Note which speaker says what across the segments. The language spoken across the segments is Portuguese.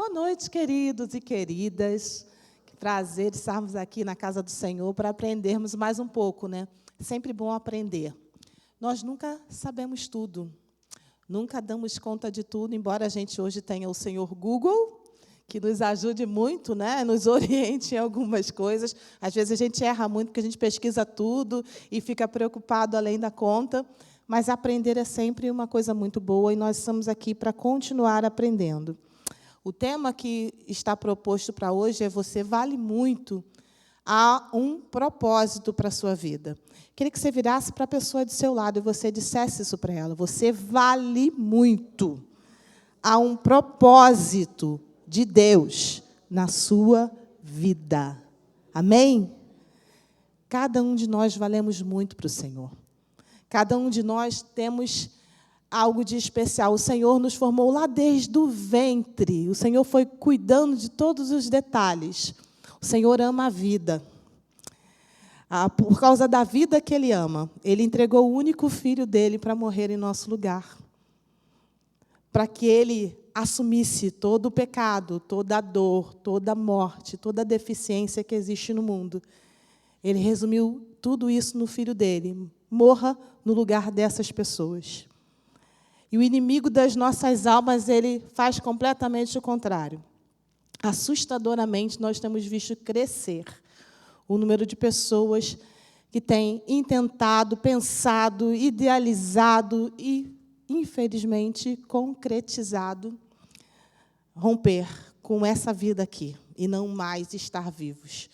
Speaker 1: Boa noite, queridos e queridas. Que prazer estarmos aqui na casa do Senhor para aprendermos mais um pouco, né? Sempre bom aprender. Nós nunca sabemos tudo, nunca damos conta de tudo, embora a gente hoje tenha o Senhor Google, que nos ajude muito, né? Nos oriente em algumas coisas. Às vezes a gente erra muito porque a gente pesquisa tudo e fica preocupado além da conta, mas aprender é sempre uma coisa muito boa e nós estamos aqui para continuar aprendendo. O tema que está proposto para hoje é Você Vale Muito. Há um propósito para a sua vida. Queria que você virasse para a pessoa do seu lado e você dissesse isso para ela. Você vale muito. Há um propósito de Deus na sua vida. Amém? Cada um de nós valemos muito para o Senhor. Cada um de nós temos algo de especial. O Senhor nos formou lá desde o ventre. O Senhor foi cuidando de todos os detalhes. O Senhor ama a vida. Por causa da vida que Ele ama, Ele entregou o único filho dele para morrer em nosso lugar. Para que Ele assumisse todo o pecado, toda a dor, toda a morte, toda a deficiência que existe no mundo. Ele resumiu tudo isso no filho dele. Morra no lugar dessas pessoas. E o inimigo das nossas almas, ele faz completamente o contrário. Assustadoramente, nós temos visto crescer o número de pessoas que têm intentado, pensado, idealizado e, infelizmente, concretizado romper com essa vida aqui e não mais estar vivos.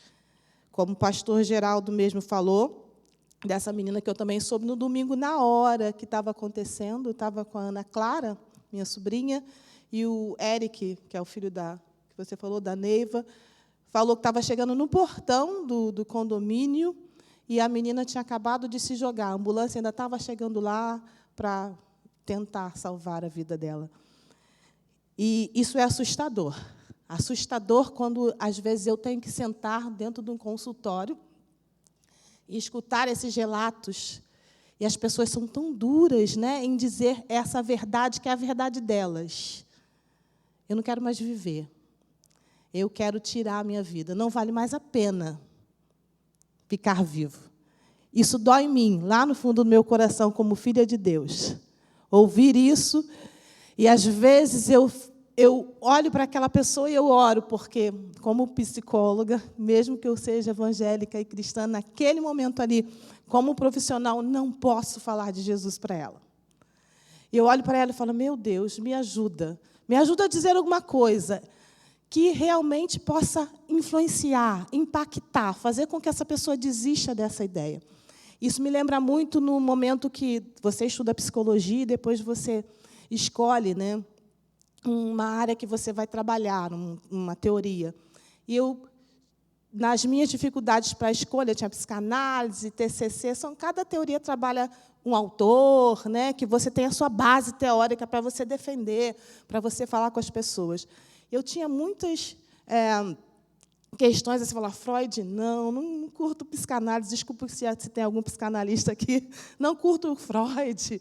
Speaker 1: Como o pastor Geraldo mesmo falou, dessa menina que eu também soube no domingo, na hora que estava acontecendo, eu estava com a Ana Clara, minha sobrinha, e o Eric, que é o filho que você falou, da Neiva, falou que estava chegando no portão do condomínio e a menina tinha acabado de se jogar. A ambulância ainda estava chegando lá para tentar salvar a vida dela. E isso é assustador. Assustador quando, às vezes, eu tenho que sentar dentro de um consultório e escutar esses relatos. E as pessoas são tão duras, né, em dizer essa verdade, que é a verdade delas. Eu não quero mais viver. Eu quero tirar a minha vida. Não vale mais a pena ficar vivo. Isso dói em mim, lá no fundo do meu coração, como filha de Deus. Ouvir isso, e, às vezes, eu olho para aquela pessoa e eu oro, porque, como psicóloga, mesmo que eu seja evangélica e cristã, naquele momento ali, como profissional, não posso falar de Jesus para ela. E eu olho para ela e falo, meu Deus, me ajuda a dizer alguma coisa que realmente possa influenciar, impactar, fazer com que essa pessoa desista dessa ideia. Isso me lembra muito no momento que você estuda psicologia e depois você escolhe, né, uma área que você vai trabalhar, uma teoria. E eu, nas minhas dificuldades para a escolha, tinha psicanálise, TCC, cada teoria trabalha um autor, né, que você tem a sua base teórica para você defender, para você falar com as pessoas. Eu tinha muitas questões, assim, falar, Freud, não curto psicanálise, desculpa se tem algum psicanalista aqui, não curto Freud.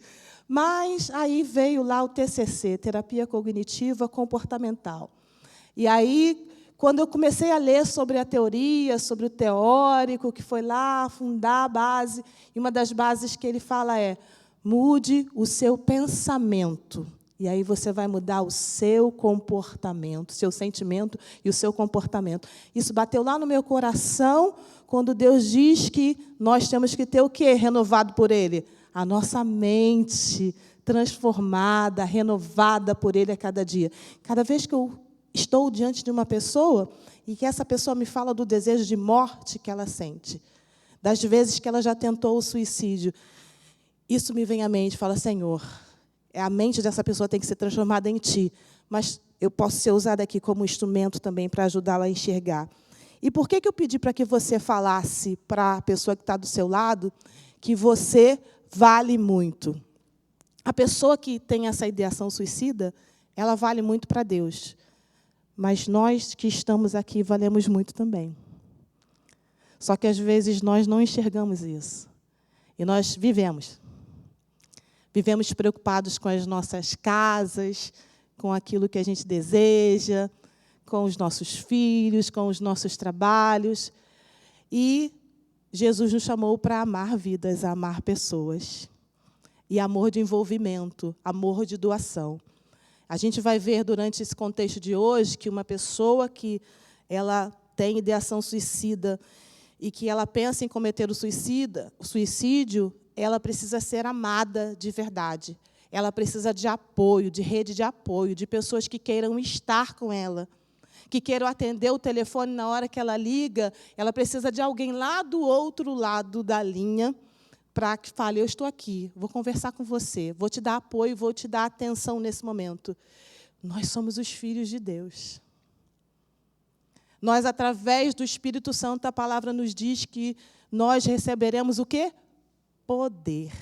Speaker 1: Mas aí veio lá o TCC, Terapia Cognitiva Comportamental. E aí, quando eu comecei a ler sobre a teoria, sobre o teórico, que foi lá fundar a base, e uma das bases que ele fala é, mude o seu pensamento. E aí você vai mudar o seu comportamento, o seu sentimento e o seu comportamento. Isso bateu lá no meu coração, quando Deus diz que nós temos que ter o quê? Renovado por Ele? A nossa mente transformada, renovada por Ele a cada dia. Cada vez que eu estou diante de uma pessoa e que essa pessoa me fala do desejo de morte que ela sente, das vezes que ela já tentou o suicídio, isso me vem à mente, fala, Senhor, a mente dessa pessoa tem que ser transformada em Ti, mas eu posso ser usada aqui como instrumento também para ajudá-la a enxergar. E por que eu pedi para que você falasse para a pessoa que está do seu lado que você vale muito? A pessoa que tem essa ideação suicida, ela vale muito para Deus. Mas nós que estamos aqui valemos muito também. Só que, às vezes, nós não enxergamos isso. E nós vivemos preocupados com as nossas casas, com aquilo que a gente deseja, com os nossos filhos, com os nossos trabalhos. E Jesus nos chamou para amar vidas, amar pessoas. E amor de envolvimento, amor de doação. A gente vai ver durante esse contexto de hoje que uma pessoa que ela tem ideação suicida e que ela pensa em cometer o suicídio, ela precisa ser amada de verdade. Ela precisa de apoio, de rede de apoio, de pessoas que queiram estar com ela, que queiram atender o telefone na hora que ela liga. Ela precisa de alguém lá do outro lado da linha para que fale, eu estou aqui, vou conversar com você, vou te dar apoio, vou te dar atenção nesse momento. Nós somos os filhos de Deus. Nós, através do Espírito Santo, a palavra nos diz que nós receberemos o quê? Poder.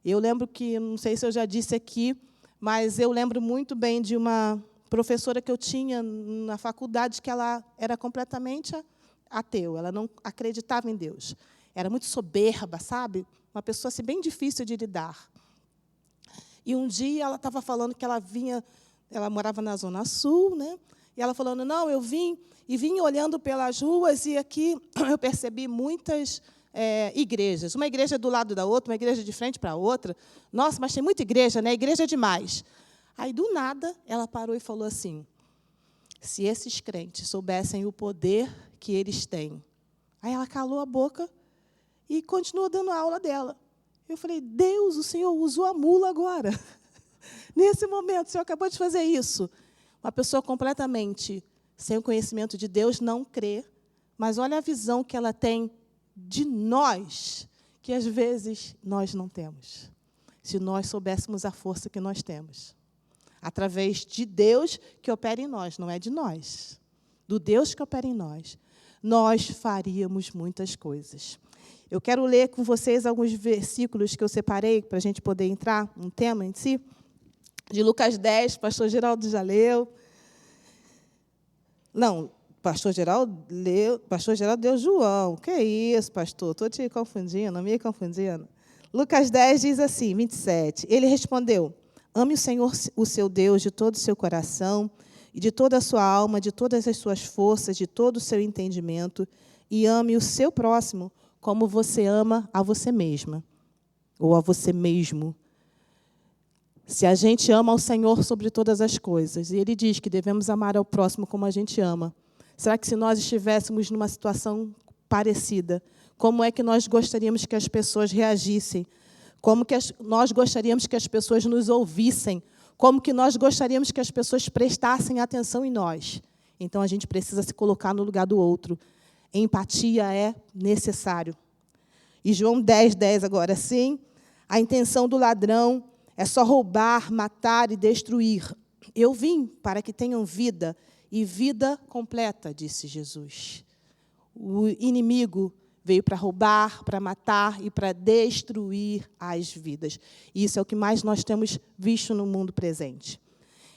Speaker 1: Eu lembro que, não sei se eu já disse aqui, mas eu lembro muito bem de uma professora que eu tinha na faculdade que ela era completamente ateu, ela não acreditava em Deus. Era muito soberba, sabe? Uma pessoa assim, bem difícil de lidar. E um dia ela estava falando que ela morava na Zona Sul, né? E ela falando, não, eu vim olhando pelas ruas e aqui eu percebi muitas igrejas. Uma igreja do lado da outra, uma igreja de frente para a outra. Nossa, mas tem muita igreja, né? Igreja é demais. Aí, do nada, ela parou e falou assim, se esses crentes soubessem o poder que eles têm. Aí ela calou a boca e continuou dando a aula dela. Eu falei, Deus, o Senhor usou a mula agora. Nesse momento, o Senhor acabou de fazer isso. Uma pessoa completamente sem o conhecimento de Deus não crê, mas olha a visão que ela tem de nós, que às vezes nós não temos. Se nós soubéssemos a força que nós temos. Através de Deus que opera em nós, não é de nós. Do Deus que opera em nós. Nós faríamos muitas coisas. Eu quero ler com vocês alguns versículos que eu separei para a gente poder entrar no tema em si. De Lucas 10, pastor Geraldo já leu. Não, pastor Geraldo deu João. Que isso, pastor? Estou te confundindo, me confundindo. Lucas 10 diz assim, 27. Ele respondeu, ame o Senhor, o seu Deus, de todo o seu coração, e de toda a sua alma, de todas as suas forças, de todo o seu entendimento, e ame o seu próximo como você ama a você mesma, ou a você mesmo. Se a gente ama ao Senhor sobre todas as coisas, e Ele diz que devemos amar ao próximo como a gente ama, será que se nós estivéssemos numa situação parecida, como é que nós gostaríamos que as pessoas reagissem? Como que nós gostaríamos que as pessoas nos ouvissem? Como que nós gostaríamos que as pessoas prestassem atenção em nós? Então, a gente precisa se colocar no lugar do outro. Empatia é necessário. E João 10 agora, sim, a intenção do ladrão é só roubar, matar e destruir. Eu vim para que tenham vida, e vida completa, disse Jesus. O inimigo veio para roubar, para matar e para destruir as vidas. E isso é o que mais nós temos visto no mundo presente.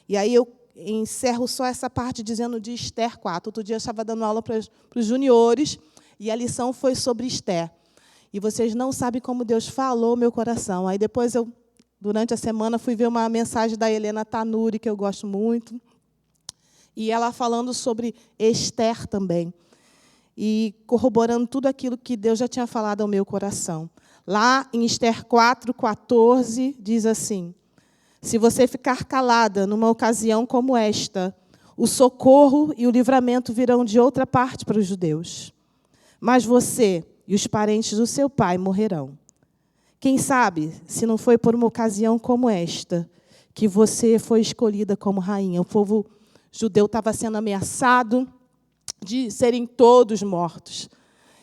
Speaker 1: E aí eu encerro só essa parte dizendo de Esther 4. Outro dia eu estava dando aula para os juniores, e a lição foi sobre Esther. E vocês não sabem como Deus falou meu coração. Aí depois durante a semana, fui ver uma mensagem da Helena Tanuri, que eu gosto muito, e ela falando sobre Esther também, e corroborando tudo aquilo que Deus já tinha falado ao meu coração. Lá em Esther 4:14, diz assim, se você ficar calada numa ocasião como esta, o socorro e o livramento virão de outra parte para os judeus. Mas você e os parentes do seu pai morrerão. Quem sabe, se não foi por uma ocasião como esta, que você foi escolhida como rainha. O povo judeu estava sendo ameaçado de serem todos mortos.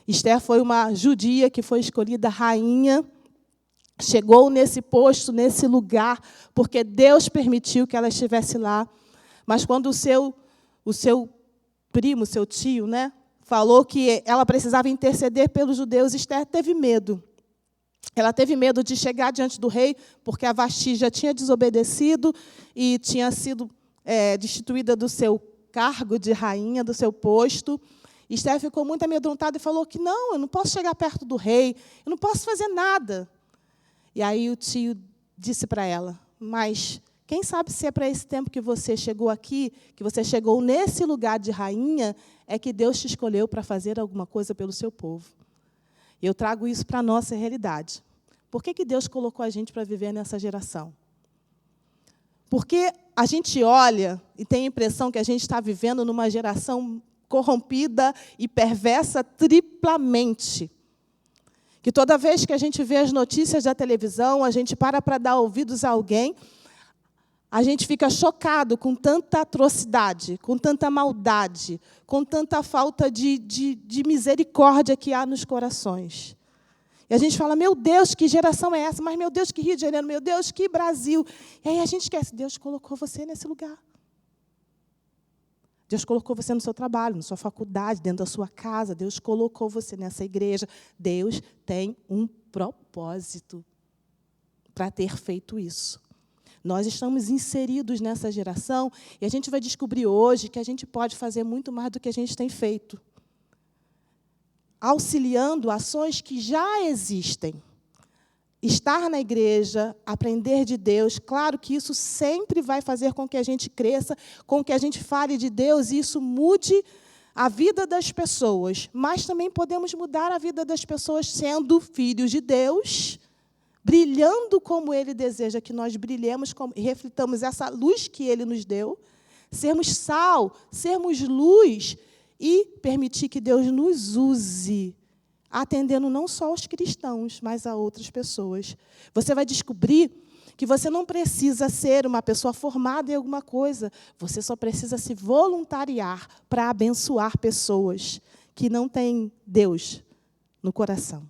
Speaker 1: Esther foi uma judia que foi escolhida rainha, chegou nesse posto, nesse lugar, porque Deus permitiu que ela estivesse lá. Mas quando o seu primo, seu tio, né, falou que ela precisava interceder pelos judeus, Esther teve medo. Ela teve medo de chegar diante do rei, porque a Vasti já tinha desobedecido e tinha sido destituída do seu cargo de rainha, do seu posto. Esther ficou muito amedrontada e falou que não, eu não posso chegar perto do rei, eu não posso fazer nada. E aí o tio disse para ela, mas Quem sabe se é para esse tempo que você chegou aqui, que você chegou nesse lugar de rainha, é que Deus te escolheu para fazer alguma coisa pelo seu povo. E eu trago isso para a nossa realidade. Por que Deus colocou a gente para viver nessa geração? Porque a gente olha e tem a impressão que a gente está vivendo numa geração corrompida e perversa triplamente. Que toda vez que a gente vê as notícias da televisão, a gente para dar ouvidos a alguém, a gente fica chocado com tanta atrocidade, com tanta maldade, com tanta falta de misericórdia que há nos corações. E a gente fala, meu Deus, que geração é essa? Mas, meu Deus, que Rio de Janeiro, meu Deus, que Brasil. E aí a gente esquece, Deus colocou você nesse lugar. Deus colocou você no seu trabalho, na sua faculdade, dentro da sua casa. Deus colocou você nessa igreja. Deus tem um propósito para ter feito isso. Nós estamos inseridos nessa geração e a gente vai descobrir hoje que a gente pode fazer muito mais do que a gente tem feito. Auxiliando ações que já existem. Estar na igreja, aprender de Deus, claro que isso sempre vai fazer com que a gente cresça, com que a gente fale de Deus e isso mude a vida das pessoas. Mas também podemos mudar a vida das pessoas sendo filhos de Deus, brilhando como Ele deseja que nós brilhemos e reflitamos essa luz que Ele nos deu, sermos sal, sermos luz e permitir que Deus nos use, atendendo não só aos cristãos, mas a outras pessoas. Você vai descobrir que você não precisa ser uma pessoa formada em alguma coisa, você só precisa se voluntariar para abençoar pessoas que não têm Deus no coração.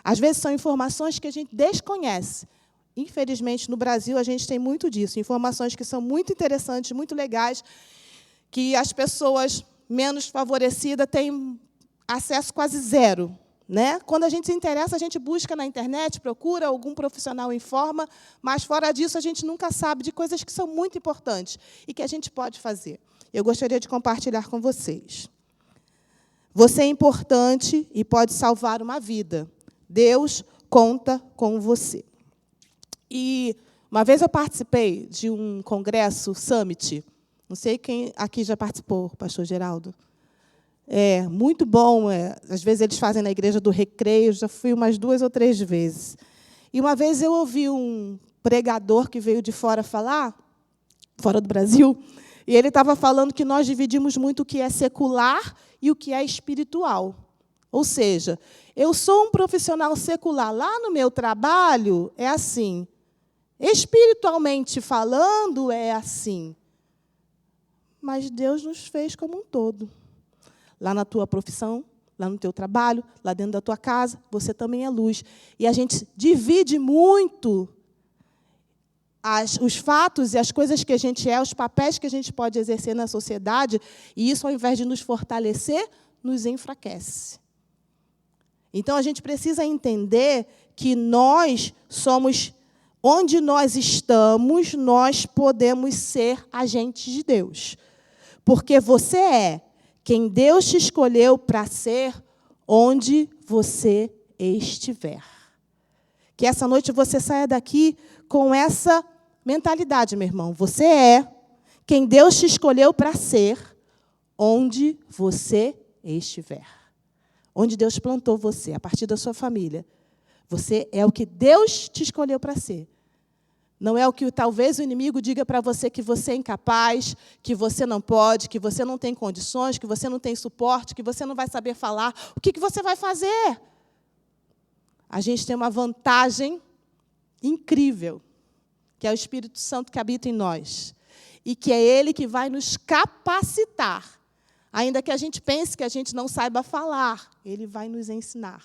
Speaker 1: Às vezes são informações que a gente desconhece. Infelizmente, no Brasil, a gente tem muito disso. Informações que são muito interessantes, muito legais, que as pessoas menos favorecidas têm acesso quase zero. Né? Quando a gente se interessa, a gente busca na internet, procura, algum profissional informa, mas, fora disso, a gente nunca sabe de coisas que são muito importantes e que a gente pode fazer. Eu gostaria de compartilhar com vocês. Você é importante e pode salvar uma vida. Deus conta com você. E uma vez eu participei de um congresso, Summit. Não sei quem aqui já participou, pastor Geraldo. É muito bom. Às vezes eles fazem na Igreja do Recreio, já fui umas 2 ou 3 vezes. E uma vez eu ouvi um pregador que veio de fora falar, fora do Brasil, e ele estava falando que nós dividimos muito o que é secular e o que é espiritual. Ou seja, eu sou um profissional secular. Lá no meu trabalho é assim. Espiritualmente falando, é assim. Mas Deus nos fez como um todo. Lá na tua profissão, lá no teu trabalho, lá dentro da tua casa, você também é luz. E a gente divide muito os fatos e as coisas que a gente é, os papéis que a gente pode exercer na sociedade, e isso, ao invés de nos fortalecer, nos enfraquece. Então, a gente precisa entender que nós somos, onde nós estamos, nós podemos ser agentes de Deus. Porque você é quem Deus te escolheu para ser onde você estiver. Que essa noite você saia daqui com essa mentalidade, meu irmão. Você é quem Deus te escolheu para ser onde você estiver. Onde Deus plantou você, a partir da sua família. Você é o que Deus te escolheu para ser. Não é o que talvez o inimigo diga para você que você é incapaz, que você não pode, que você não tem condições, que você não tem suporte, que você não vai saber falar. O que você vai fazer? A gente tem uma vantagem incrível, que é o Espírito Santo que habita em nós. E que é Ele que vai nos capacitar. Ainda que a gente pense que a gente não saiba falar, Ele vai nos ensinar.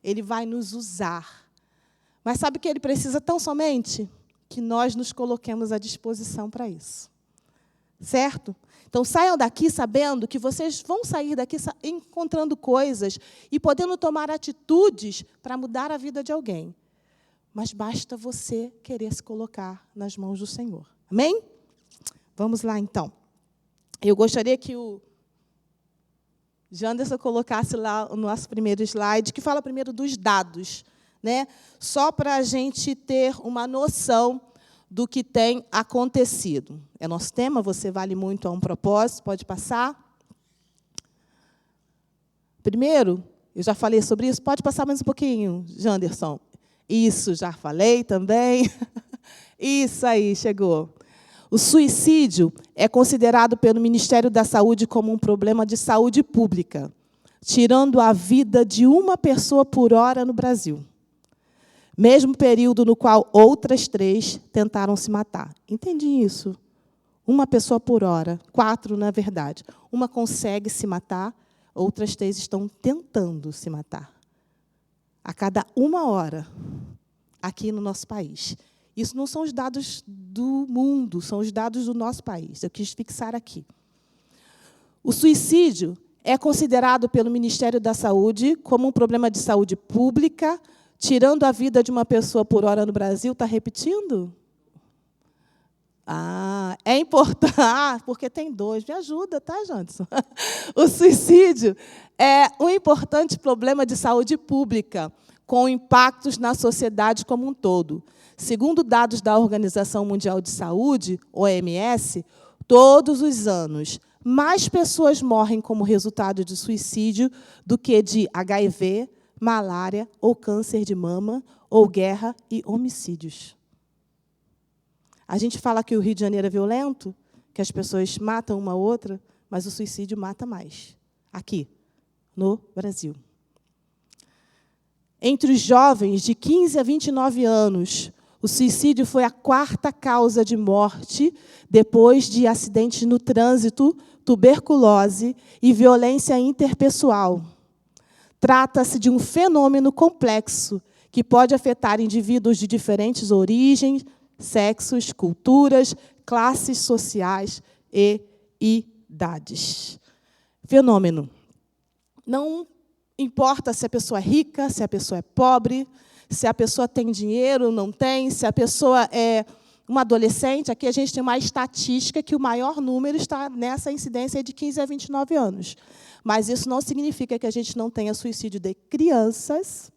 Speaker 1: Ele vai nos usar. Mas sabe o que Ele precisa tão somente? Que nós nos coloquemos à disposição para isso. Certo? Então, saiam daqui sabendo que vocês vão sair daqui encontrando coisas e podendo tomar atitudes para mudar a vida de alguém. Mas basta você querer se colocar nas mãos do Senhor. Amém? Vamos lá, então. Eu gostaria que o Janderson colocasse lá o nosso primeiro slide, que fala primeiro dos dados, né? Só para a gente ter uma noção do que tem acontecido. É nosso tema, você vale muito a um propósito, pode passar. Primeiro, eu já falei sobre isso, pode passar mais um pouquinho, Janderson. Isso, já falei também. Isso aí, chegou. O suicídio é considerado pelo Ministério da Saúde como um problema de saúde pública, tirando a vida de uma pessoa por hora no Brasil. Mesmo período no qual outras 3 tentaram se matar. Entendi isso. Uma pessoa por hora, 4, na verdade. Uma consegue se matar, outras 3 estão tentando se matar. A cada 1 hora, aqui no nosso país. Isso não são os dados do mundo, são os dados do nosso país. Eu quis fixar aqui. O suicídio é considerado pelo Ministério da Saúde como um problema de saúde pública, tirando a vida de uma pessoa por hora no Brasil. Está repetindo? É importante, porque tem 2. Me ajuda, tá, Janderson? O suicídio é um importante problema de saúde pública, com impactos na sociedade como um todo. Segundo dados da Organização Mundial de Saúde, OMS, todos os anos, mais pessoas morrem como resultado de suicídio do que de HIV, malária ou câncer de mama, ou guerra e homicídios. A gente fala que o Rio de Janeiro é violento, que as pessoas matam uma a outra, mas o suicídio mata mais, aqui, no Brasil. Entre os jovens de 15 a 29 anos, o suicídio foi a 4ª causa de morte, depois de acidentes no trânsito, tuberculose e violência interpessoal. Trata-se de um fenômeno complexo que pode afetar indivíduos de diferentes origens, sexos, culturas, classes sociais e idades. Fenômeno. Não importa se a pessoa é rica, se a pessoa é pobre, se a pessoa tem dinheiro ou não tem, se a pessoa é uma adolescente. Aqui a gente tem uma estatística que o maior número está nessa incidência de 15 a 29 anos. Mas isso não significa que a gente não tenha suicídio de crianças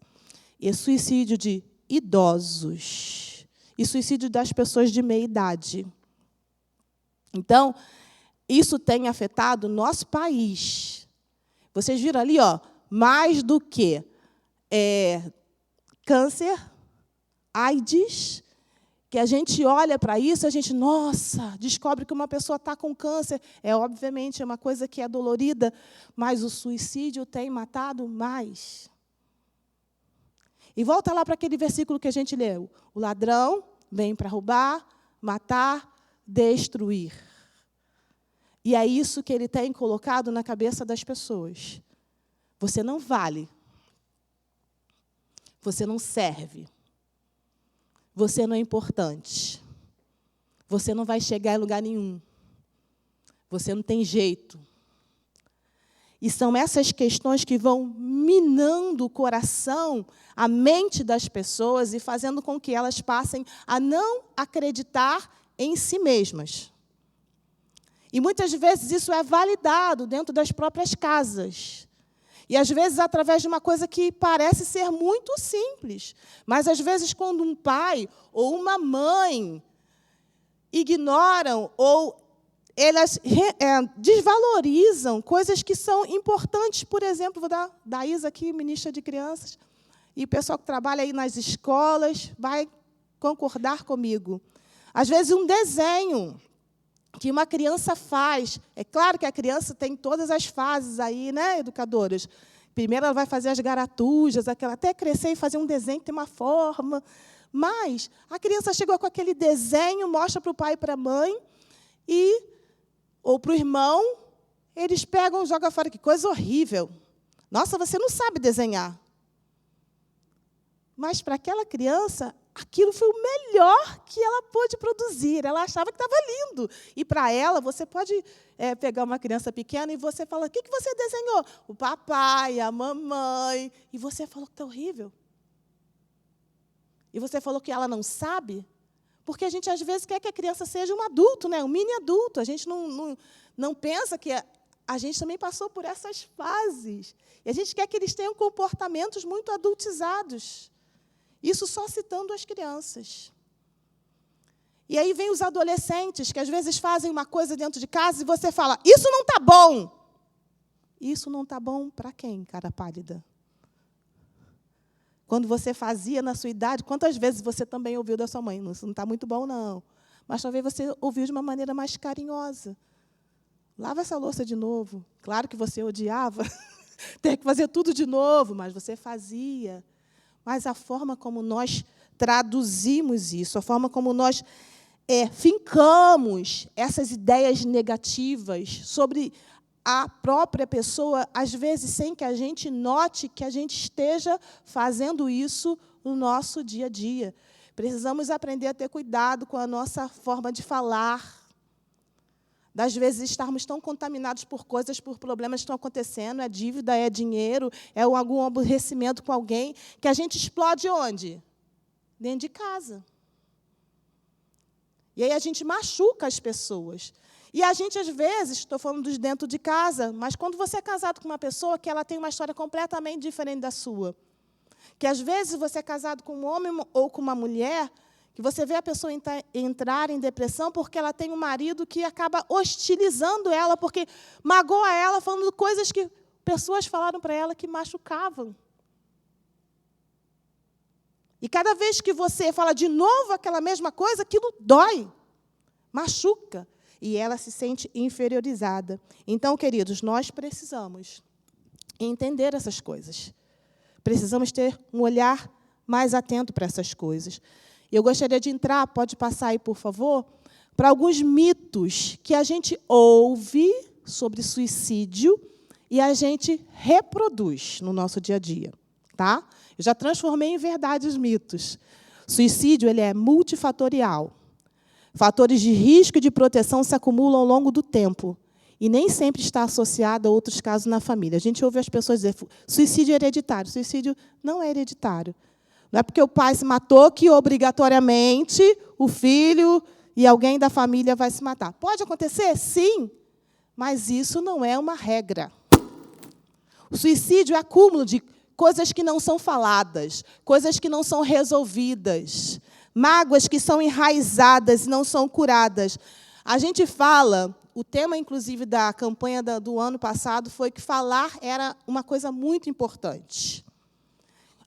Speaker 1: e suicídio de idosos e suicídio das pessoas de meia idade. Então, isso tem afetado o nosso país. Vocês viram ali, ó, mais do que câncer, AIDS, que a gente olha para isso, a gente, nossa, descobre que uma pessoa está com câncer. Obviamente, é uma coisa que é dolorida, mas o suicídio tem matado mais. E volta lá para aquele versículo que a gente leu. O ladrão vem para roubar, matar, destruir. E é isso que ele tem colocado na cabeça das pessoas. Você não vale. Você não serve. Você não é importante. Você não vai chegar em lugar nenhum. Você não tem jeito. E são essas questões que vão minando o coração, a mente das pessoas e fazendo com que elas passem a não acreditar em si mesmas. E muitas vezes isso é validado dentro das próprias casas. E, às vezes, através de uma coisa que parece ser muito simples. Mas, às vezes, quando um pai ou uma mãe ignoram ou elas desvalorizam coisas que são importantes. Por exemplo, vou dar da Isa aqui, ministra de crianças, e o pessoal que trabalha aí nas escolas vai concordar comigo. Às vezes, um desenho que uma criança faz. É claro que a criança tem todas as fases aí, né, educadoras? Primeiro ela vai fazer as garatujas, até crescer e fazer um desenho que tem uma forma. Mas a criança chegou com aquele desenho, mostra para o pai e para a mãe, ou para o irmão, eles pegam e jogam fora. Que coisa horrível. Nossa, você não sabe desenhar. Mas, para aquela criança, aquilo foi o melhor que ela pôde produzir. Ela achava que estava lindo. E, para ela, você pode pegar uma criança pequena e você fala, o que você desenhou? O papai, a mamãe. E você falou que está horrível. E você falou que ela não sabe. Porque a gente, às vezes, quer que a criança seja um adulto, né? Um mini adulto. A gente não pensa que a gente também passou por essas fases. E a gente quer que eles tenham comportamentos muito adultizados. Isso só citando as crianças. E aí vem os adolescentes, que às vezes fazem uma coisa dentro de casa e você fala, isso não está bom. Isso não está bom para quem, cara pálida? Quando você fazia na sua idade, quantas vezes você também ouviu da sua mãe? Isso não está muito bom, não. Mas talvez você ouviu de uma maneira mais carinhosa. Lava essa louça de novo. Claro que você odiava ter que fazer tudo de novo, mas você fazia. Mas a forma como nós traduzimos isso, a forma como nós fincamos essas ideias negativas sobre a própria pessoa, às vezes, sem que a gente note que a gente esteja fazendo isso no nosso dia a dia. Precisamos aprender a ter cuidado com a nossa forma de falar. Das vezes, estarmos tão contaminados por coisas, por problemas que estão acontecendo, é dívida, é dinheiro, é algum aborrecimento com alguém, que a gente explode onde? Dentro de casa. E aí a gente machuca as pessoas. E a gente, às vezes, estou falando dos dentro de casa, mas quando você é casado com uma pessoa que ela tem uma história completamente diferente da sua, que, às vezes, você é casado com um homem ou com uma mulher, que você vê a pessoa entrar em depressão porque ela tem um marido que acaba hostilizando ela, porque magoa ela, falando coisas que pessoas falaram para ela que machucavam. E cada vez que você fala de novo aquela mesma coisa, aquilo dói, machuca. E ela se sente inferiorizada. Então, queridos, nós precisamos entender essas coisas. Precisamos ter um olhar mais atento para essas coisas. Eu gostaria de entrar, pode passar aí, por favor, para alguns mitos que a gente ouve sobre suicídio e a gente reproduz no nosso dia a dia. Tá? Eu já transformei em verdade os mitos. Suicídio ele é multifatorial. Fatores de risco e de proteção se acumulam ao longo do tempo e nem sempre está associado a outros casos na família. A gente ouve as pessoas dizer suicídio é hereditário. Suicídio não é hereditário. Não é porque o pai se matou que, obrigatoriamente, o filho e alguém da família vai se matar. Pode acontecer? Sim, mas isso não é uma regra. O suicídio é acúmulo de coisas que não são faladas, coisas que não são resolvidas, mágoas que são enraizadas e não são curadas. A gente fala, o tema, inclusive, da campanha do ano passado foi que falar era uma coisa muito importante.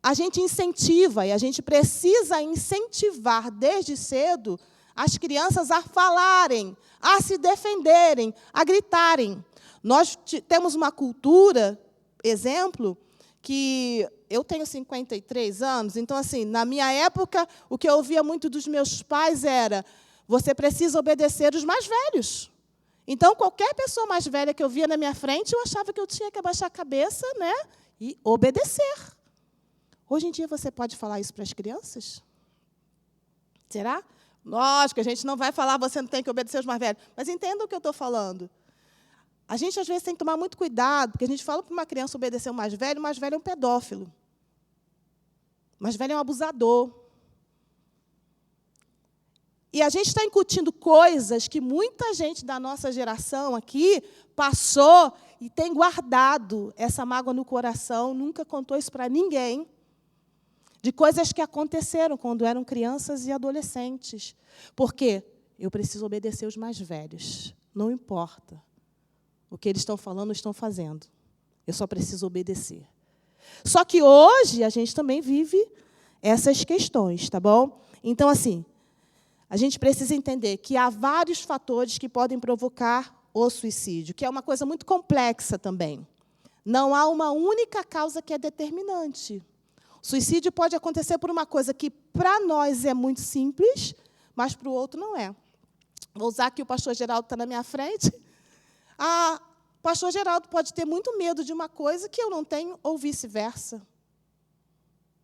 Speaker 1: A gente incentiva, e a gente precisa incentivar desde cedo as crianças a falarem, a se defenderem, a gritarem. Nós temos uma cultura, exemplo, que eu tenho 53 anos, então, assim, na minha época, o que eu ouvia muito dos meus pais era você precisa obedecer os mais velhos. Então, qualquer pessoa mais velha que eu via na minha frente, eu achava que eu tinha que abaixar a cabeça, né, e obedecer. Hoje em dia, você pode falar isso para as crianças? Será? Lógico, a gente não vai falar você não tem que obedecer os mais velhos, mas entenda o que eu estou falando. A gente, às vezes, tem que tomar muito cuidado, porque a gente fala para uma criança obedecer o mais velho é um pedófilo. O mais velho é um abusador. E a gente está incutindo coisas que muita gente da nossa geração aqui passou e tem guardado essa mágoa no coração, nunca contou isso para ninguém, de coisas que aconteceram quando eram crianças e adolescentes. Por quê? Eu preciso obedecer os mais velhos. Não importa. O que eles estão falando, estão fazendo. Eu só preciso obedecer. Só que hoje a gente também vive essas questões, tá bom? Então, assim, a gente precisa entender que há vários fatores que podem provocar o suicídio, que é uma coisa muito complexa também. Não há uma única causa que é determinante. O suicídio pode acontecer por uma coisa que, para nós, é muito simples, mas para o outro não é. Vou usar aqui o pastor Geraldo está na minha frente. O pastor Geraldo pode ter muito medo de uma coisa que eu não tenho, ou vice-versa.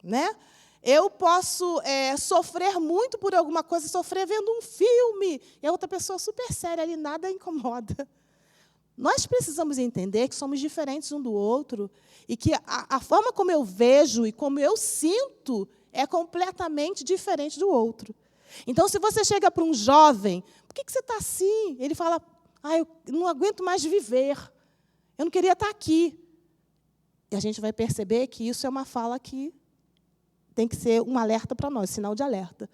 Speaker 1: Né? Eu posso sofrer muito por alguma coisa, sofrer vendo um filme, e a outra pessoa super séria ali, nada incomoda. Nós precisamos entender que somos diferentes um do outro e que a forma como eu vejo e como eu sinto é completamente diferente do outro. Então, se você chega para um jovem, por que você está assim? Ele fala, eu não aguento mais viver, eu não queria estar aqui. E a gente vai perceber que isso é uma fala que tem que ser um alerta para nós, sinal de alerta.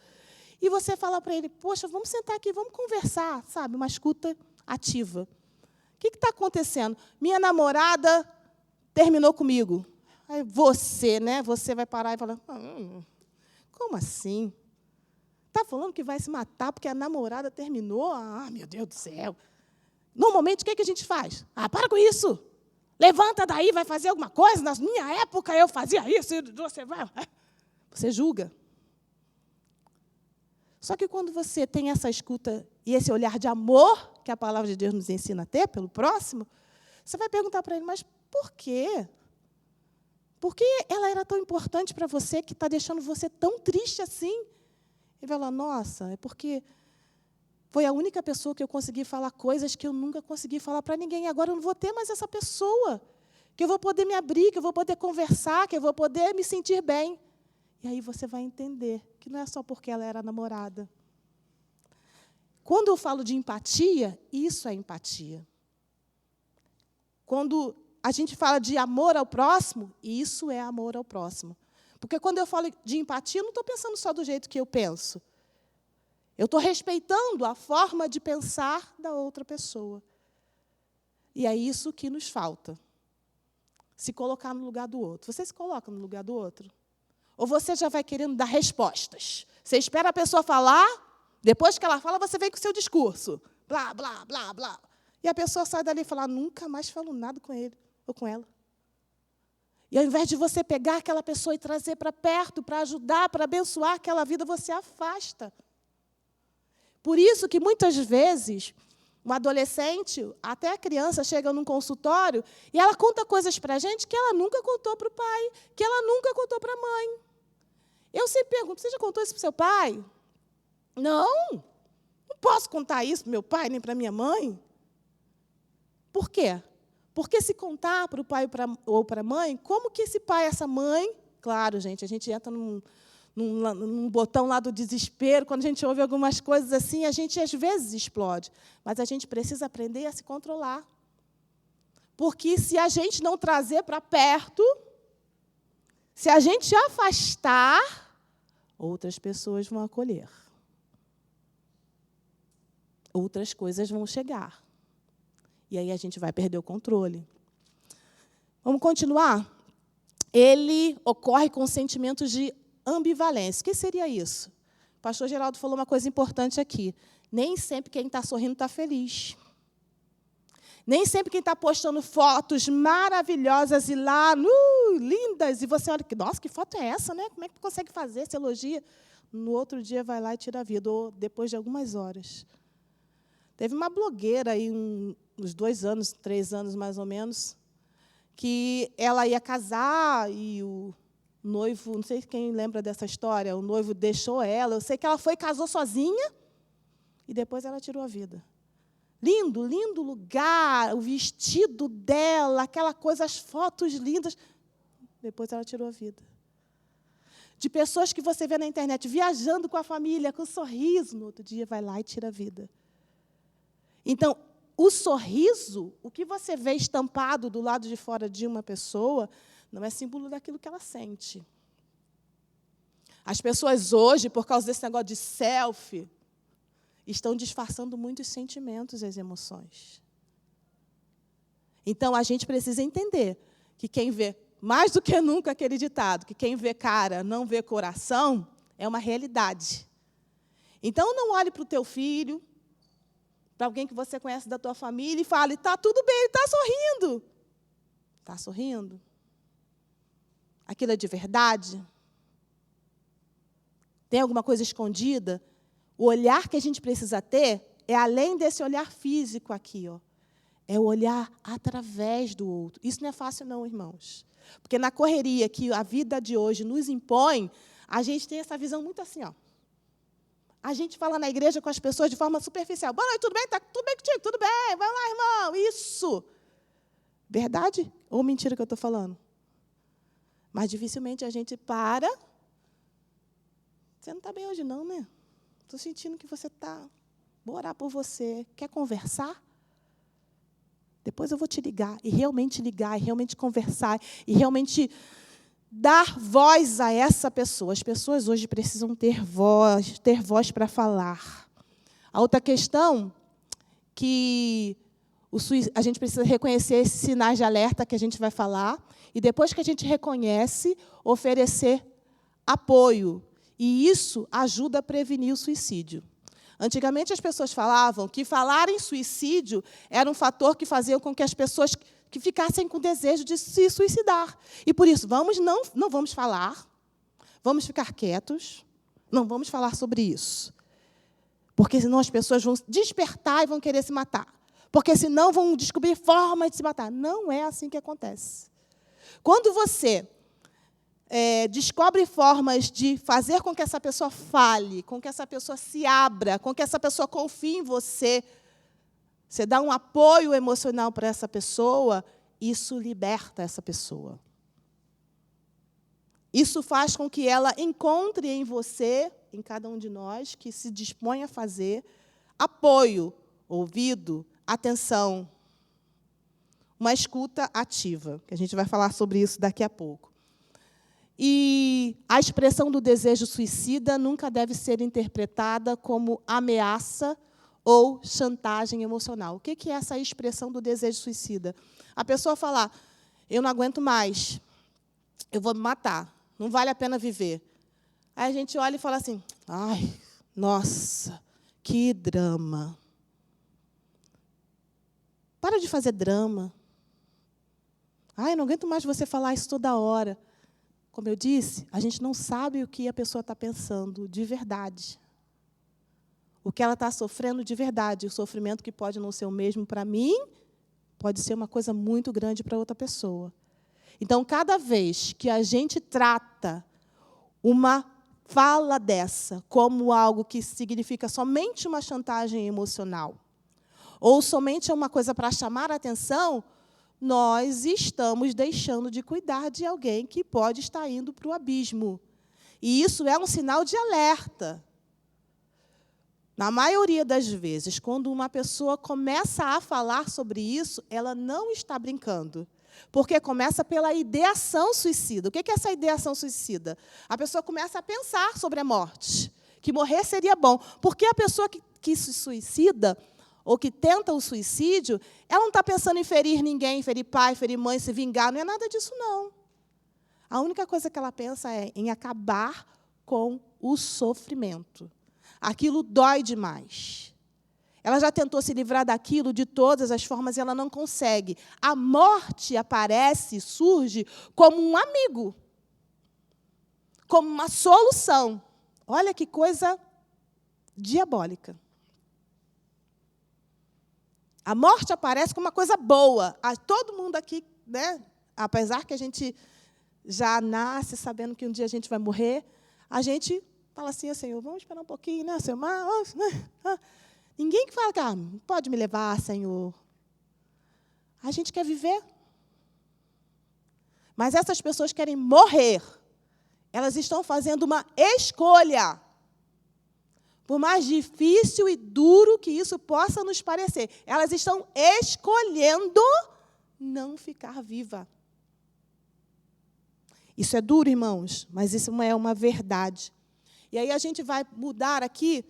Speaker 1: E você fala para ele, poxa, vamos sentar aqui, vamos conversar, sabe? Uma escuta ativa. O que está acontecendo? Minha namorada terminou comigo. Aí você, né? Você vai parar e falar, como assim? Está falando que vai se matar porque a namorada terminou? Ah, meu Deus do céu. Normalmente, o que a gente faz? Ah, para com isso. Levanta daí, vai fazer alguma coisa. Na minha época, eu fazia isso. E você vai... Você julga. Só que quando você tem essa escuta e esse olhar de amor, que a palavra de Deus nos ensina a ter pelo próximo, você vai perguntar para ele, mas por quê? Por que ela era tão importante para você, que está deixando você tão triste assim? Ele vai falar, nossa, é porque foi a única pessoa que eu consegui falar coisas que eu nunca consegui falar para ninguém. Agora eu não vou ter mais essa pessoa, que eu vou poder me abrir, que eu vou poder conversar, que eu vou poder me sentir bem. E aí você vai entender que não é só porque ela era namorada. Quando eu falo de empatia, isso é empatia. Quando a gente fala de amor ao próximo, isso é amor ao próximo. Porque quando eu falo de empatia, eu não estou pensando só do jeito que eu penso. Eu estou respeitando a forma de pensar da outra pessoa. E é isso que nos falta. Se colocar no lugar do outro. Você se coloca no lugar do outro? Ou você já vai querendo dar respostas? Você espera a pessoa falar, depois que ela fala, você vem com o seu discurso. Blá, blá, blá, blá. E a pessoa sai dali e fala, nunca mais falo nada com ele ou com ela. E ao invés de você pegar aquela pessoa e trazer para perto, para ajudar, para abençoar aquela vida, você afasta. Por isso que, muitas vezes, um adolescente, até a criança, chega num consultório e ela conta coisas para a gente que ela nunca contou para o pai, que ela nunca contou para a mãe. Eu sempre pergunto, você já contou isso para o seu pai? Não posso contar isso para o meu pai, nem para a minha mãe. Por quê? Porque se contar para o pai ou para a mãe, como que esse pai, essa mãe... Claro, gente, a gente entra num botão lá do desespero, quando a gente ouve algumas coisas assim, a gente, às vezes, explode. Mas a gente precisa aprender a se controlar. Porque se a gente não trazer para perto, se a gente afastar, outras pessoas vão acolher. Outras coisas vão chegar. E aí a gente vai perder o controle. Vamos continuar? Ele ocorre com sentimentos de ambivalência. O que seria isso? O pastor Geraldo falou uma coisa importante aqui. Nem sempre quem está sorrindo está feliz. Nem sempre quem está postando fotos maravilhosas e lá, lindas, e você olha, nossa, que foto é essa, né? Como é que consegue fazer? Se elogia. No outro dia vai lá e tira a vida, ou depois de algumas horas. Teve uma blogueira aí, uns 2 anos, 3 anos mais ou menos, que ela ia casar e o noivo, não sei quem lembra dessa história, o noivo deixou ela, eu sei que ela foi e casou sozinha, e depois ela tirou a vida. Lindo, lindo lugar, o vestido dela, aquela coisa, as fotos lindas, depois ela tirou a vida. De pessoas que você vê na internet viajando com a família, com um sorriso, no outro dia vai lá e tira a vida. Então, o sorriso, o que você vê estampado do lado de fora de uma pessoa, não é símbolo daquilo que ela sente. As pessoas hoje, por causa desse negócio de selfie, estão disfarçando muitos sentimentos e as emoções. Então, a gente precisa entender que quem vê, mais do que nunca aquele ditado, que quem vê cara não vê coração, é uma realidade. Então, não olhe para o teu filho, para alguém que você conhece da tua família e fale, está tudo bem, ele está sorrindo. Está sorrindo? Aquilo é de verdade? Tem alguma coisa escondida? O olhar que a gente precisa ter é além desse olhar físico aqui, ó. É o olhar através do outro. Isso não é fácil, não, irmãos. Porque na correria que a vida de hoje nos impõe, a gente tem essa visão muito assim, ó. A gente fala na igreja com as pessoas de forma superficial. Boa noite, tudo bem? Tá tudo bem contigo? Tudo bem? Vai lá, irmão. Isso. Verdade ou mentira que eu estou falando? Mas dificilmente a gente para. Você não está bem hoje, não, né? Estou sentindo que você está. Vou orar por você. Quer conversar? Depois eu vou te ligar. E realmente conversar. E realmente dar voz a essa pessoa. As pessoas hoje precisam ter voz para falar. A outra questão que a gente precisa reconhecer esses sinais de alerta que a gente vai falar, e depois que a gente reconhece, oferecer apoio. E isso ajuda a prevenir o suicídio. Antigamente, as pessoas falavam que falar em suicídio era um fator que fazia com que as pessoas que ficassem com desejo de se suicidar. E, por isso, não vamos falar, vamos ficar quietos, não vamos falar sobre isso. Porque, senão, as pessoas vão despertar e vão querer se matar. Porque, senão, vão descobrir formas de se matar. Não é assim que acontece. Quando você descobre formas de fazer com que essa pessoa fale, com que essa pessoa se abra, com que essa pessoa confie em você, você dá um apoio emocional para essa pessoa, isso liberta essa pessoa. Isso faz com que ela encontre em você, em cada um de nós, que se dispõe a fazer, apoio, ouvido, atenção, uma escuta ativa, que a gente vai falar sobre isso daqui a pouco. E a expressão do desejo suicida nunca deve ser interpretada como ameaça ou chantagem emocional. O que é essa expressão do desejo suicida? A pessoa falar, eu não aguento mais, eu vou me matar, não vale a pena viver. Aí a gente olha e fala assim, ai, nossa, que drama. Para de fazer drama. Ai, não aguento mais você falar isso toda hora. Como eu disse, a gente não sabe o que a pessoa está pensando de verdade. O que ela está sofrendo de verdade. O sofrimento que pode não ser o mesmo para mim, pode ser uma coisa muito grande para outra pessoa. Então, cada vez que a gente trata uma fala dessa como algo que significa somente uma chantagem emocional, ou somente uma coisa para chamar a atenção, nós estamos deixando de cuidar de alguém que pode estar indo para o abismo. E isso é um sinal de alerta. Na maioria das vezes, quando uma pessoa começa a falar sobre isso, ela não está brincando. Porque começa pela ideação suicida. O que é essa ideação suicida? A pessoa começa a pensar sobre a morte, que morrer seria bom. Porque a pessoa que se suicida, ou que tenta o suicídio, ela não está pensando em ferir ninguém, ferir pai, ferir mãe, se vingar, não é nada disso, não. A única coisa que ela pensa é em acabar com o sofrimento. Aquilo dói demais. Ela já tentou se livrar daquilo de todas as formas e ela não consegue. A morte aparece, surge como um amigo, como uma solução. Olha que coisa diabólica. A morte aparece como uma coisa boa. Todo mundo aqui, né, apesar que a gente já nasce sabendo que um dia a gente vai morrer, a gente fala assim, Senhor, vamos esperar um pouquinho, né, Senhor? Ninguém que fala que pode me levar, Senhor. A gente quer viver. Mas essas pessoas querem morrer. Elas estão fazendo uma escolha. Por mais difícil e duro que isso possa nos parecer, elas estão escolhendo não ficar viva. Isso é duro, irmãos, mas isso é uma verdade. E aí a gente vai mudar aqui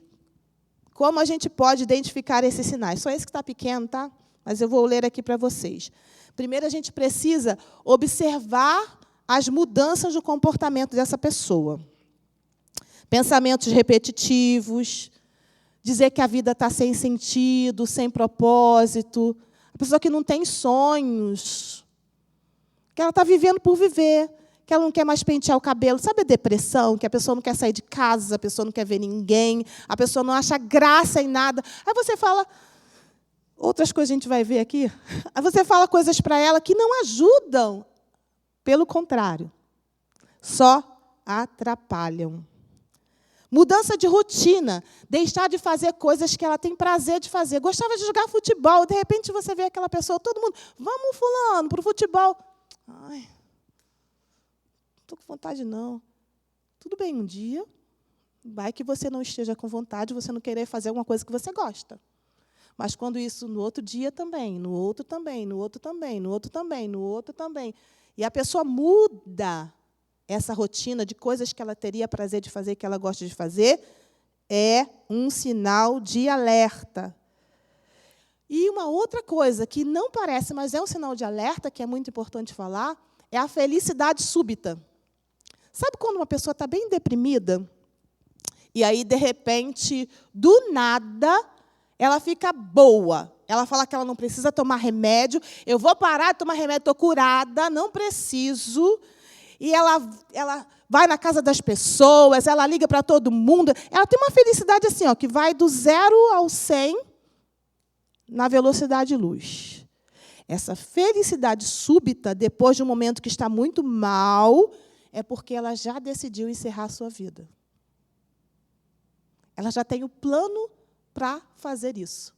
Speaker 1: como a gente pode identificar esses sinais. Só esse que está pequeno, tá? Mas eu vou ler aqui para vocês. Primeiro, a gente precisa observar as mudanças do comportamento dessa pessoa. Pensamentos repetitivos, dizer que a vida está sem sentido, sem propósito. A pessoa que não tem sonhos, que ela está vivendo por viver, que ela não quer mais pentear o cabelo. Sabe a depressão? Que a pessoa não quer sair de casa, a pessoa não quer ver ninguém, a pessoa não acha graça em nada. Aí você fala, outras coisas a gente vai ver aqui, aí você fala coisas para ela que não ajudam. Pelo contrário, só atrapalham. Mudança de rotina, deixar de fazer coisas que ela tem prazer de fazer. Gostava de jogar futebol, de repente você vê aquela pessoa, todo mundo, vamos, fulano, para o futebol. Ai, não estou com vontade, não. Tudo bem, um dia, vai que você não esteja com vontade, você não querer fazer alguma coisa que você gosta. Mas quando isso, no outro dia também, no outro também, no outro também, no outro também, no outro também. E a pessoa muda essa rotina de coisas que ela teria prazer de fazer, que ela gosta de fazer, é um sinal de alerta. E uma outra coisa que não parece, mas é um sinal de alerta, que é muito importante falar, é a felicidade súbita. Sabe quando uma pessoa está bem deprimida, e aí, de repente, do nada, ela fica boa. Ela fala que ela não precisa tomar remédio. Eu vou parar de tomar remédio, estou curada, não preciso. E ela vai na casa das pessoas, ela liga para todo mundo. Ela tem uma felicidade assim, ó, que vai do 0 ao 100 na velocidade luz. Essa felicidade súbita, depois de um momento que está muito mal, é porque ela já decidiu encerrar a sua vida. Ela já tem o plano para fazer isso.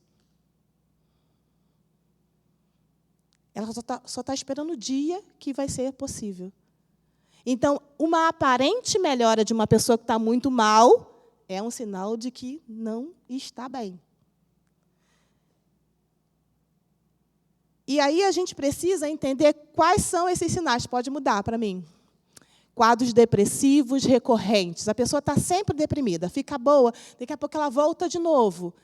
Speaker 1: Ela só está esperando o dia que vai ser possível. Então, uma aparente melhora de uma pessoa que está muito mal é um sinal de que não está bem. E aí a gente precisa entender quais são esses sinais. Pode mudar para mim. Quadros depressivos recorrentes. A pessoa está sempre deprimida, fica boa, daqui a pouco ela volta de novo.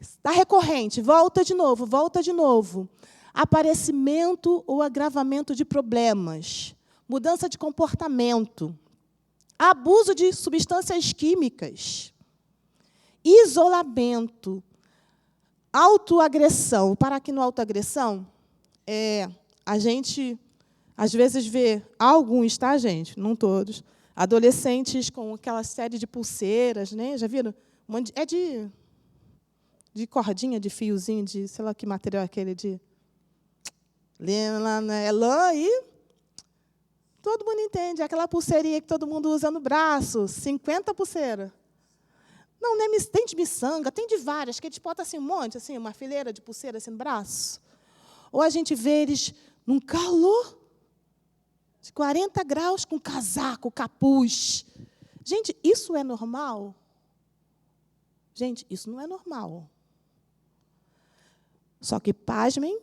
Speaker 1: Está recorrente, volta de novo, volta de novo. Aparecimento ou agravamento de problemas. Mudança de comportamento. Abuso de substâncias químicas. Isolamento. Autoagressão. Para aqui no autoagressão, a gente, às vezes, vê alguns, tá, gente? Não todos. Adolescentes com aquela série de pulseiras, né? Já viram? É de cordinha, de fiozinho, de sei lá que material é aquele, de lã e todo mundo entende. Aquela pulseirinha que todo mundo usa no braço, 50 pulseiras. Não, nem tem de miçanga, tem de várias, que eles botam assim, um monte, assim, uma fileira de pulseira assim, no braço. Ou a gente vê eles num calor de 40 graus, com casaco, capuz. Gente, isso é normal? Gente, isso não é normal. Só que, pasmem,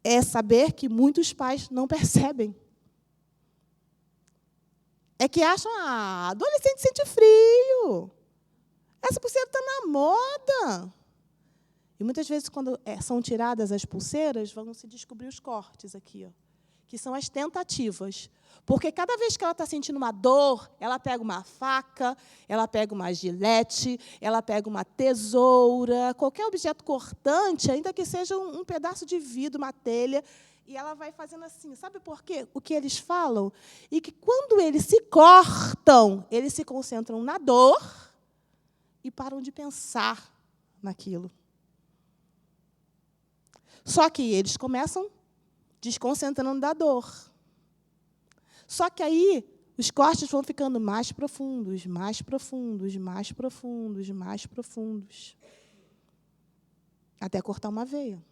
Speaker 1: é saber que muitos pais não percebem. É que acham, adolescente sente frio. Essa pulseira está na moda. E muitas vezes, quando são tiradas as pulseiras, vão se descobrir os cortes aqui, ó, que são as tentativas. Porque cada vez que ela está sentindo uma dor, ela pega uma faca, ela pega uma gilete, ela pega uma tesoura, qualquer objeto cortante, ainda que seja um pedaço de vidro, uma telha, e ela vai fazendo assim. Sabe por quê? O que eles falam? E que, quando eles se cortam, eles se concentram na dor e param de pensar naquilo. Só que eles começam desconcentrando da dor. Só que aí os cortes vão ficando mais profundos, mais profundos, mais profundos, mais profundos, até cortar uma veia.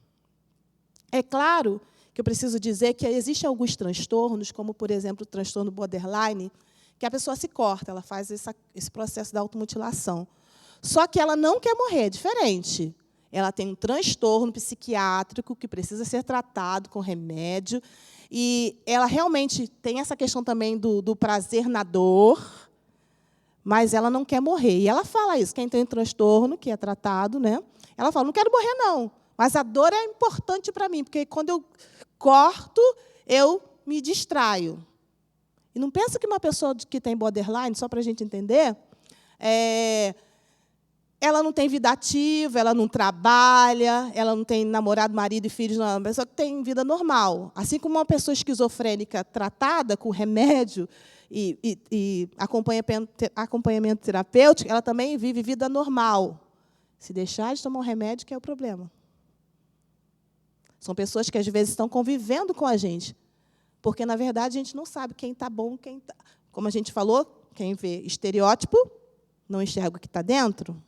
Speaker 1: É claro que eu preciso dizer que existem alguns transtornos, como, por exemplo, o transtorno borderline, que a pessoa se corta, ela faz esse processo da automutilação. Só que ela não quer morrer, é diferente. Ela tem um transtorno psiquiátrico que precisa ser tratado com remédio, e ela realmente tem essa questão também do prazer na dor, mas ela não quer morrer. E ela fala isso, quem tem transtorno, que é tratado, né? Ela fala, não quero morrer, não, mas a dor é importante para mim, porque quando eu corto, eu me distraio. E não pensa que uma pessoa que tem borderline, só para a gente entender, ela não tem vida ativa, ela não trabalha, ela não tem namorado, marido e filhos, não, é uma pessoa que tem vida normal. Assim como uma pessoa esquizofrênica tratada com remédio e acompanhamento terapêutico, ela também vive vida normal. Se deixar de tomar um remédio, que é o problema. São pessoas que, às vezes, estão convivendo com a gente, porque, na verdade, a gente não sabe quem está bom, quem está... Como a gente falou, quem vê estereótipo não enxerga o que está dentro.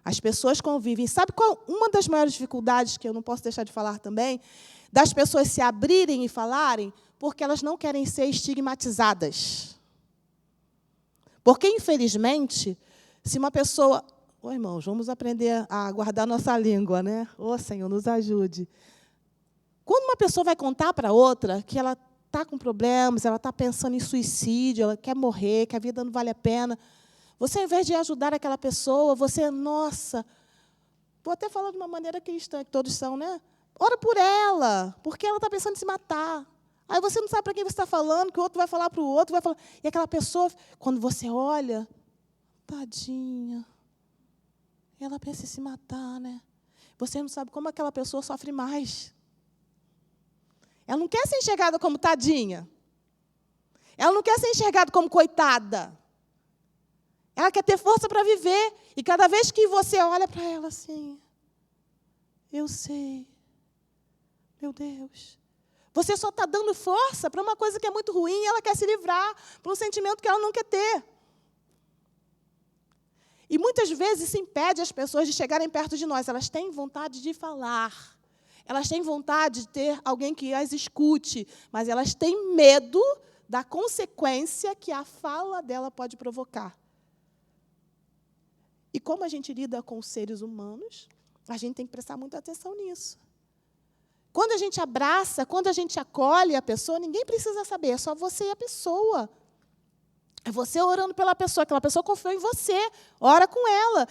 Speaker 1: As pessoas convivem. Sabe qual uma das maiores dificuldades, que eu não posso deixar de falar também, das pessoas se abrirem e falarem? Porque elas não querem ser estigmatizadas. Porque, infelizmente, se uma pessoa... irmãos, vamos aprender a guardar nossa língua, né? Senhor, nos ajude. Quando uma pessoa vai contar para outra que ela está com problemas, ela está pensando em suicídio, ela quer morrer, que a vida não vale a pena. Você, ao invés de ajudar aquela pessoa, você, nossa, vou até falar de uma maneira cristã, que todos são, né? Ora por ela, porque ela está pensando em se matar. Aí você não sabe para quem você está falando, que o outro vai falar para o outro, vai falar. E aquela pessoa, quando você olha, tadinha, ela pensa em se matar, né? Você não sabe como aquela pessoa sofre mais. Ela não quer ser enxergada como tadinha. Ela não quer ser enxergada como coitada. Ela quer ter força para viver. E cada vez que você olha para ela assim, eu sei, meu Deus, você só está dando força para uma coisa que é muito ruim e ela quer se livrar para um sentimento que ela não quer ter. E muitas vezes isso impede as pessoas de chegarem perto de nós. Elas têm vontade de falar. Elas têm vontade de ter alguém que as escute, mas elas têm medo da consequência que a fala dela pode provocar. E como a gente lida com os seres humanos, a gente tem que prestar muita atenção nisso. Quando a gente abraça, quando a gente acolhe a pessoa, ninguém precisa saber, é só você e a pessoa. É você orando pela pessoa, aquela pessoa confiou em você, ora com ela.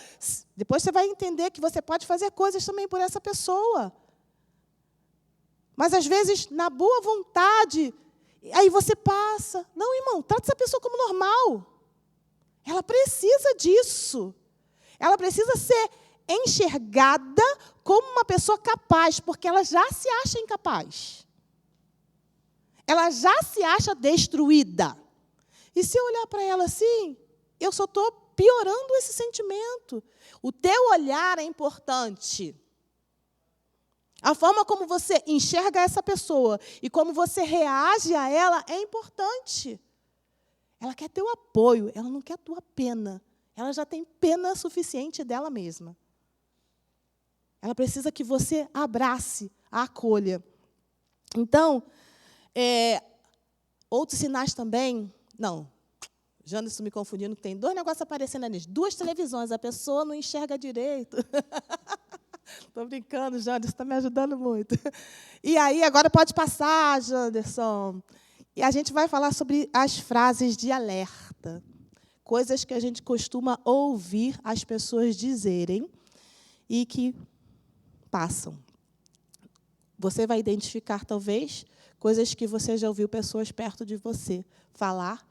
Speaker 1: Depois você vai entender que você pode fazer coisas também por essa pessoa. Mas, às vezes, na boa vontade, aí você passa. Não, irmão, trata essa pessoa como normal. Ela precisa disso. Ela precisa ser enxergada como uma pessoa capaz, porque ela já se acha incapaz. Ela já se acha destruída. E se eu olhar para ela assim, eu só estou piorando esse sentimento. O teu olhar é importante. A forma como você enxerga essa pessoa e como você reage a ela é importante. Ela quer teu apoio, ela não quer tua pena. Ela já tem pena suficiente dela mesma. Ela precisa que você abrace, a acolha. Então, outros sinais também... Não, Janderson me confundindo, tem 2 negócios aparecendo ali, 2 televisões, a pessoa não enxerga direito. Estou brincando, Janderson, está me ajudando muito. E aí, agora pode passar, Janderson. E a gente vai falar sobre as frases de alerta, coisas que a gente costuma ouvir as pessoas dizerem e que passam. Você vai identificar, talvez, coisas que você já ouviu pessoas perto de você falar,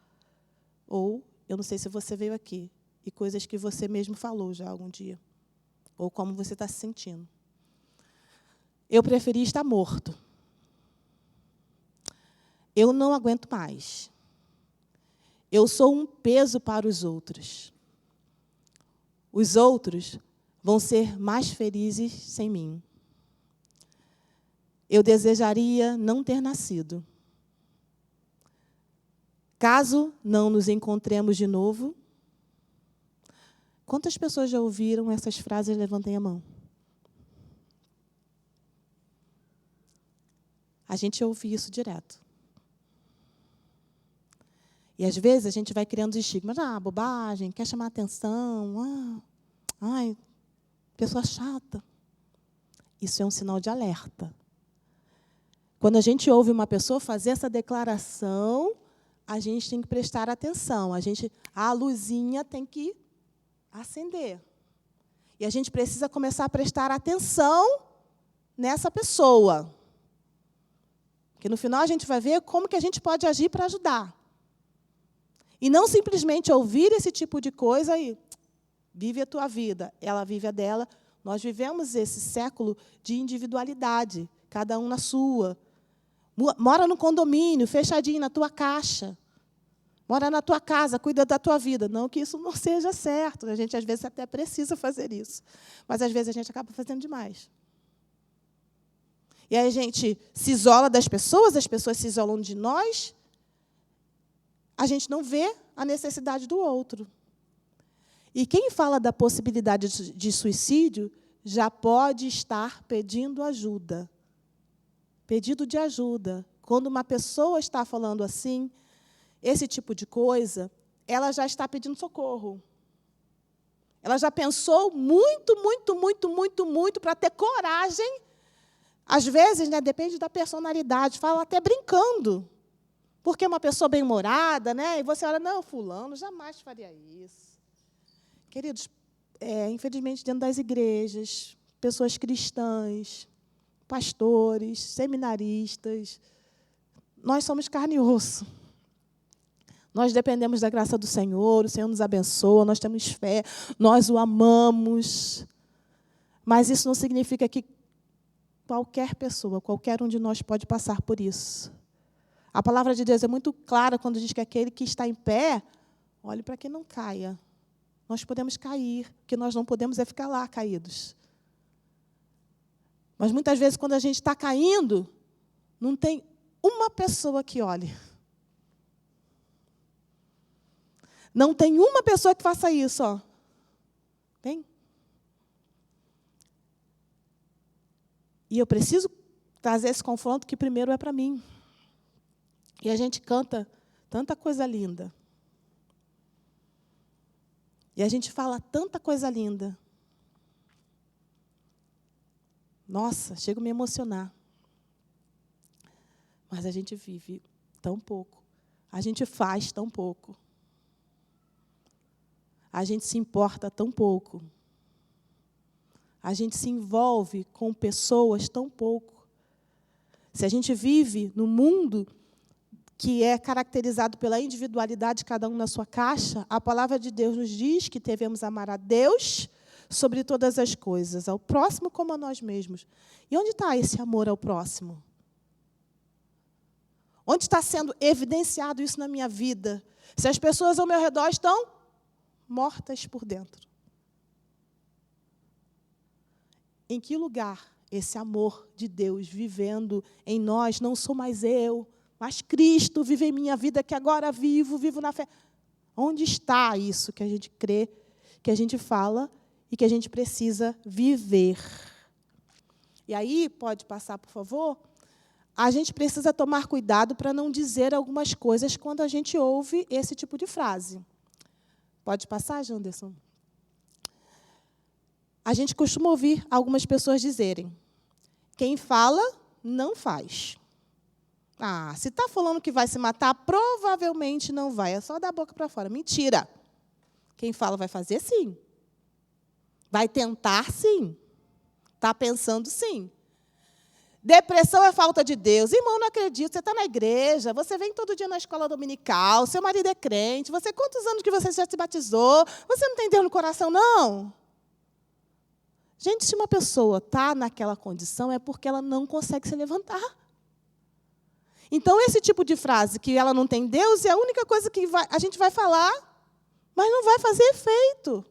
Speaker 1: ou, eu não sei se você veio aqui, e coisas que você mesmo falou já algum dia, ou como você está se sentindo. Eu preferi estar morto. Eu não aguento mais. Eu sou um peso para os outros. Os outros vão ser mais felizes sem mim. Eu desejaria não ter nascido. Caso não nos encontremos de novo, quantas pessoas já ouviram essas frases? Levantem a mão. A gente ouve isso direto. E, às vezes, a gente vai criando estigmas. Bobagem, quer chamar atenção. Pessoa chata. Isso é um sinal de alerta. Quando a gente ouve uma pessoa fazer essa declaração, a gente tem que prestar atenção. A luzinha tem que acender. E a gente precisa começar a prestar atenção nessa pessoa. Porque, no final, a gente vai ver como que a gente pode agir para ajudar. E não simplesmente ouvir esse tipo de coisa e vive a tua vida, ela vive a dela. Nós vivemos esse século de individualidade, cada um na sua. Mora no condomínio, fechadinho, na tua caixa. Mora na tua casa, cuida da tua vida. Não que isso não seja certo. A gente, às vezes, até precisa fazer isso. Mas, às vezes, a gente acaba fazendo demais. E aí a gente se isola das pessoas, as pessoas se isolam de nós. A gente não vê a necessidade do outro. E quem fala da possibilidade de suicídio já pode estar pedindo ajuda. Pedido de ajuda. Quando uma pessoa está falando assim, esse tipo de coisa, ela já está pedindo socorro. Ela já pensou muito para ter coragem. Às vezes, depende da personalidade, fala até brincando. Porque é uma pessoa bem-humorada, né? E você olha, não, fulano jamais faria isso. Queridos, infelizmente, dentro das igrejas, pessoas cristãs, pastores, seminaristas, nós somos carne e osso. Nós dependemos da graça do Senhor, o Senhor nos abençoa, nós temos fé, nós o amamos. Mas isso não significa que qualquer pessoa, qualquer um de nós pode passar por isso. A palavra de Deus é muito clara quando diz que aquele que está em pé, olhe para que não caia. Nós podemos cair, o que nós não podemos é ficar lá caídos. Mas muitas vezes, quando a gente está caindo, não tem uma pessoa que olhe. Não tem uma pessoa que faça isso, ó. Tem? E eu preciso trazer esse confronto que primeiro é para mim. E a gente canta tanta coisa linda. E a gente fala tanta coisa linda. Nossa, chego a me emocionar. Mas a gente vive tão pouco. A gente faz tão pouco. A gente se importa tão pouco. A gente se envolve com pessoas tão pouco. Se a gente vive no mundo que é caracterizado pela individualidade, cada um na sua caixa, a palavra de Deus nos diz que devemos amar a Deus sobre todas as coisas, ao próximo como a nós mesmos. E onde está esse amor ao próximo? Onde está sendo evidenciado isso na minha vida? Se as pessoas ao meu redor estão mortas por dentro. Em que lugar esse amor de Deus vivendo em nós, não sou mais eu, mas Cristo vive em minha vida, que agora vivo na fé. Onde está isso que a gente crê, que a gente fala e que a gente precisa viver? E aí, pode passar, por favor? A gente precisa tomar cuidado para não dizer algumas coisas quando a gente ouve esse tipo de frase. Pode passar, Janderson? A gente costuma ouvir algumas pessoas dizerem: quem fala, não faz. Ah, se está falando que vai se matar, provavelmente não vai. É só dar a boca para fora. Mentira. Quem fala vai fazer, sim. Vai tentar, sim. Está pensando, sim. Depressão é falta de Deus. Irmão, não acredito. Você está na igreja, você vem todo dia na escola dominical, seu marido é crente, quantos anos que você já se batizou? Você não tem Deus no coração, não? Gente, se uma pessoa está naquela condição, é porque ela não consegue se levantar. Então, esse tipo de frase, que ela não tem Deus, é a única coisa que a gente vai falar, mas não vai fazer efeito.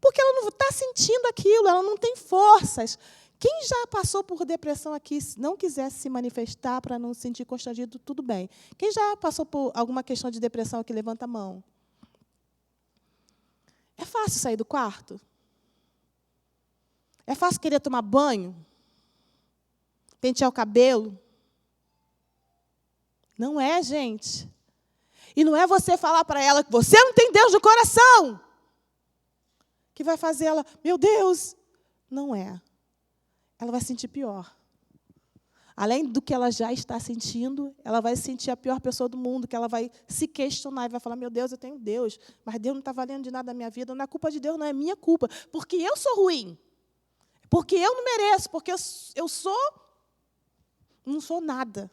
Speaker 1: Porque ela não está sentindo aquilo, ela não tem forças. Quem já passou por depressão aqui, se não quisesse se manifestar para não se sentir constrangido, tudo bem. Quem já passou por alguma questão de depressão aqui, levanta a mão. É fácil sair do quarto? É fácil querer tomar banho? Pentear o cabelo? Não é, gente. E não é você falar para ela que você não tem Deus no coração que vai fazer ela, meu Deus. Não é. Ela vai se sentir pior. Além do que ela já está sentindo, ela vai se sentir a pior pessoa do mundo, que ela vai se questionar e vai falar, meu Deus, eu tenho Deus, mas Deus não está valendo de nada na minha vida, não é culpa de Deus, não é minha culpa, porque eu sou ruim, porque eu não mereço, porque eu não sou nada.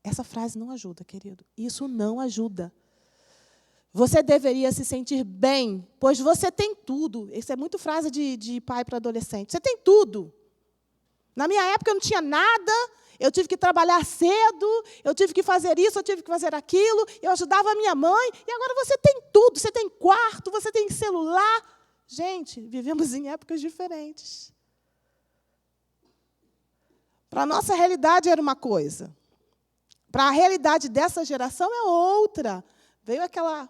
Speaker 1: Essa frase não ajuda, querido. Isso não ajuda. Você deveria se sentir bem, pois você tem tudo. Isso é muito frase de pai para adolescente. Você tem tudo. Na minha época, eu não tinha nada. Eu tive que trabalhar cedo. Eu tive que fazer isso, eu tive que fazer aquilo. Eu ajudava a minha mãe. E agora você tem tudo. Você tem quarto, você tem celular. Gente, vivemos em épocas diferentes. Para a nossa realidade era uma coisa. Para a realidade dessa geração é outra. Veio aquela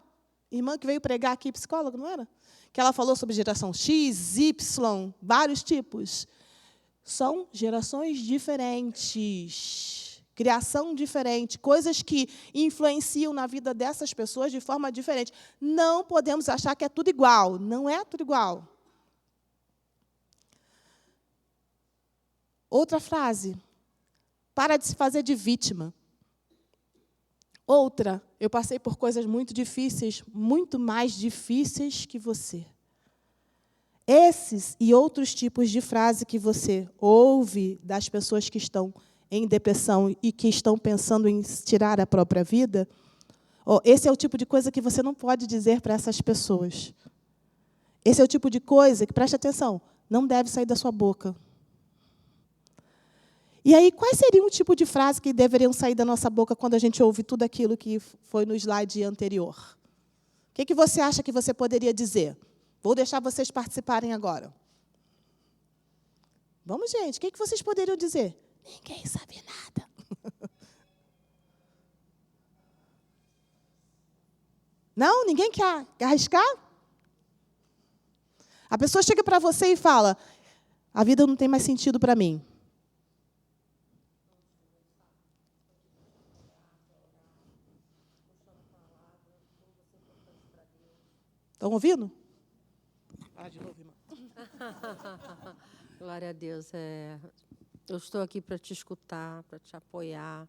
Speaker 1: irmã que veio pregar aqui, psicóloga, não era? Que ela falou sobre geração X, Y, vários tipos. São gerações diferentes, criação diferente, coisas que influenciam na vida dessas pessoas de forma diferente. Não podemos achar que é tudo igual. Não é tudo igual. Outra frase. Para de se fazer de vítima. Outra, eu passei por coisas muito difíceis, muito mais difíceis que você. Esses e outros tipos de frase que você ouve das pessoas que estão em depressão e que estão pensando em tirar a própria vida, esse é o tipo de coisa que você não pode dizer para essas pessoas. Esse é o tipo de coisa que, preste atenção, não deve sair da sua boca. E aí, quais seriam o tipo de frase que deveriam sair da nossa boca quando a gente ouve tudo aquilo que foi no slide anterior? O que você acha que você poderia dizer? Vou deixar vocês participarem agora. Vamos, gente, o que vocês poderiam dizer? Ninguém sabe nada. Não? Ninguém quer arriscar? A pessoa chega para você e fala, a vida não tem mais sentido para mim. Estão ouvindo? De novo, irmã.
Speaker 2: Glória a Deus. Eu estou aqui para te escutar, para te apoiar.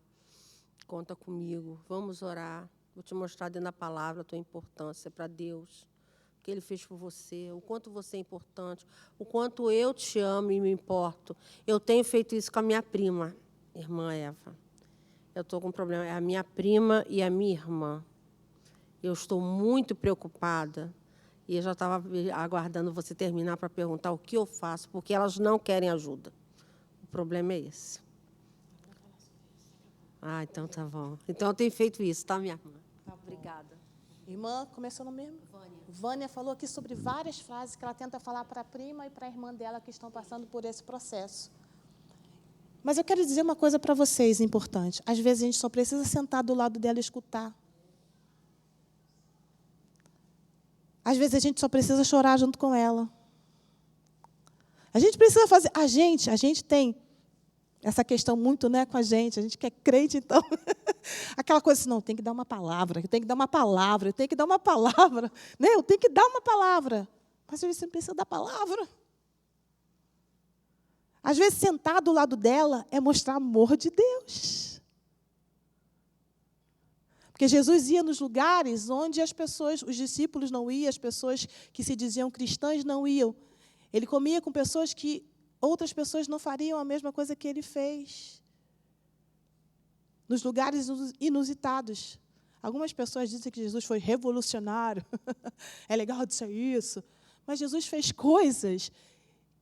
Speaker 2: Conta comigo. Vamos orar. Vou te mostrar dentro da palavra a tua importância para Deus. O que Ele fez por você, o quanto você é importante, o quanto eu te amo e me importo. Eu tenho feito isso com a minha prima, irmã Eva. Eu estou com um problema. É a minha prima e a minha irmã. Eu estou muito preocupada. E eu já estava aguardando você terminar para perguntar o que eu faço, porque elas não querem ajuda. O problema é esse. Então tá bom. Então eu tenho feito isso, tá, minha irmã?
Speaker 1: Tá,
Speaker 2: obrigada.
Speaker 1: Irmã, começou no mesmo? Vânia falou aqui sobre várias frases que ela tenta falar para a prima e para a irmã dela que estão passando por esse processo. Mas eu quero dizer uma coisa para vocês importante. Às vezes a gente só precisa sentar do lado dela e escutar. Às vezes a gente só precisa chorar junto com ela. A gente precisa fazer... A gente tem essa questão muito, né, com a gente que é crente, então... Aquela coisa assim, não, tem que dar uma palavra, eu tenho que dar uma palavra, eu tenho que dar uma palavra. Né? Eu tenho que dar uma palavra. Mas às vezes você não precisa dar palavra. Às vezes sentar do lado dela é mostrar amor de Deus. Porque Jesus ia nos lugares onde as pessoas, os discípulos não iam, as pessoas que se diziam cristãs não iam. Ele comia com pessoas que outras pessoas não fariam a mesma coisa que ele fez. Nos lugares inusitados. Algumas pessoas dizem que Jesus foi revolucionário. É legal dizer isso. Mas Jesus fez coisas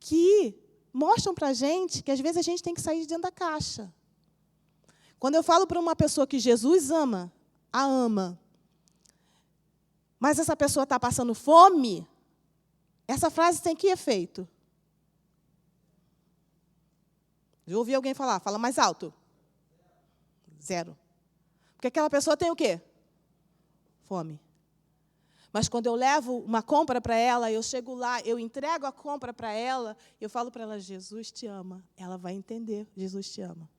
Speaker 1: que mostram para a gente que, às vezes, a gente tem que sair de dentro da caixa. Quando eu falo para uma pessoa que Jesus ama, a ama, mas essa pessoa está passando fome, essa frase tem que efeito? Já ouvi alguém falar, fala mais alto. 0. Porque aquela pessoa tem o quê? Fome. Mas quando eu levo uma compra para ela, eu chego lá, eu entrego a compra para ela, eu falo para ela, Jesus te ama. Ela vai entender, Jesus te ama.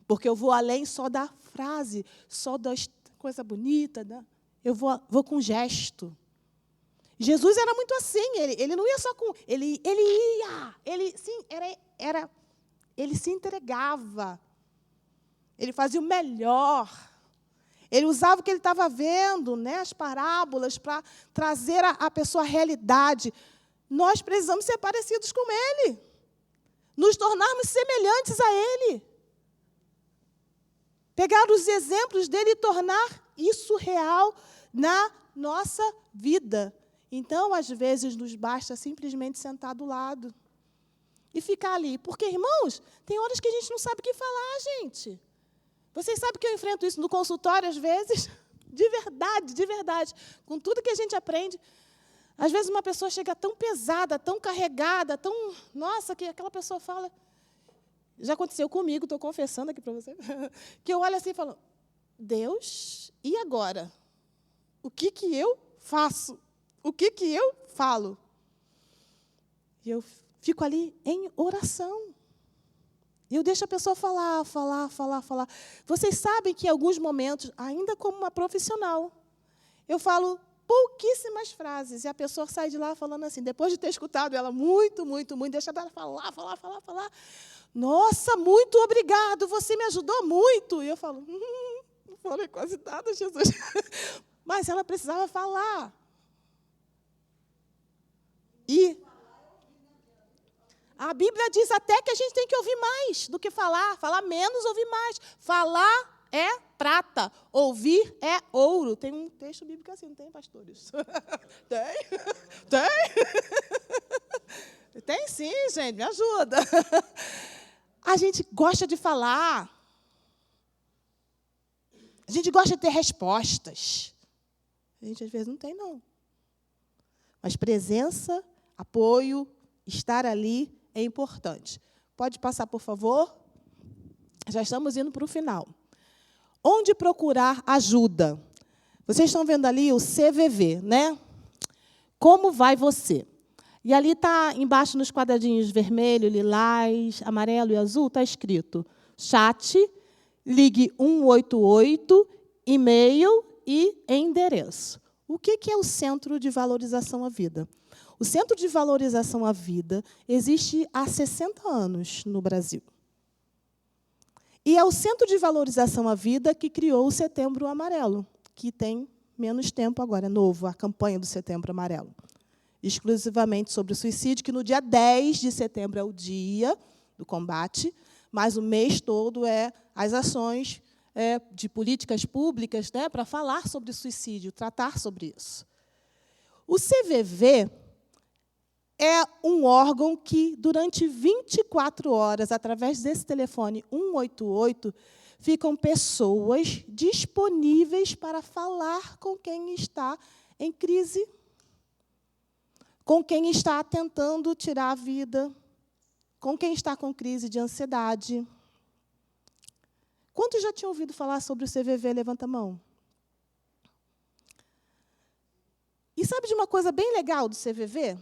Speaker 1: Porque eu vou além só da frase, só da coisa bonita. Né? Eu vou com gesto. Jesus era muito assim, ele não ia só com... Ele ia, ele se entregava. Ele fazia o melhor. Ele usava o que ele estava vendo, né, as parábolas, para trazer a pessoa à realidade. Nós precisamos ser parecidos com ele. Nos tornarmos semelhantes a ele. Pegar os exemplos dele e tornar isso real na nossa vida. Então, às vezes, nos basta simplesmente sentar do lado e ficar ali. Porque, irmãos, tem horas que a gente não sabe o que falar, gente. Vocês sabem que eu enfrento isso no consultório, às vezes? De verdade. Com tudo que a gente aprende. Às vezes, uma pessoa chega tão pesada, tão carregada, tão... Nossa, que aquela pessoa fala... Já aconteceu comigo, estou confessando aqui para você, que eu olho assim e falo, Deus, e agora? O que eu faço? O que eu falo? E eu fico ali em oração. E eu deixo a pessoa falar. Vocês sabem que em alguns momentos, ainda como uma profissional, eu falo pouquíssimas frases. E a pessoa sai de lá falando assim, depois de ter escutado ela muito, deixa ela falar. Nossa, muito obrigado, você me ajudou muito. E eu falo, não falei quase nada, Jesus. Mas ela precisava falar. E a Bíblia diz até que a gente tem que ouvir mais do que falar. Falar menos, ouvir mais. Falar é prata, ouvir é ouro. Tem um texto bíblico assim, não tem, pastores? Tem? Tem? Tem sim, gente, me ajuda. A gente gosta de falar. A gente gosta de ter respostas. A gente, às vezes, não tem, não. Mas presença, apoio, estar ali é importante. Pode passar, por favor? Já estamos indo para o final. Onde procurar ajuda? Vocês estão vendo ali o CVV, né? Como vai você? E ali está, embaixo, nos quadradinhos vermelho, lilás, amarelo e azul, está escrito chat, ligue 188, e-mail e endereço. O que é o Centro de Valorização à Vida? O Centro de Valorização à Vida existe há 60 anos no Brasil. E é o Centro de Valorização à Vida que criou o Setembro Amarelo, que tem menos tempo agora, é novo, a campanha do Setembro Amarelo. Exclusivamente sobre o suicídio, que no dia 10 de setembro é o dia do combate, mas o mês todo é as ações de políticas públicas, né, para falar sobre o suicídio, tratar sobre isso. O CVV é um órgão que, durante 24 horas, através desse telefone 188, ficam pessoas disponíveis para falar com quem está em crise, com quem está tentando tirar a vida, com quem está com crise de ansiedade. Quantos já tinham ouvido falar sobre o CVV? Levanta a mão. E sabe de uma coisa bem legal do CVV?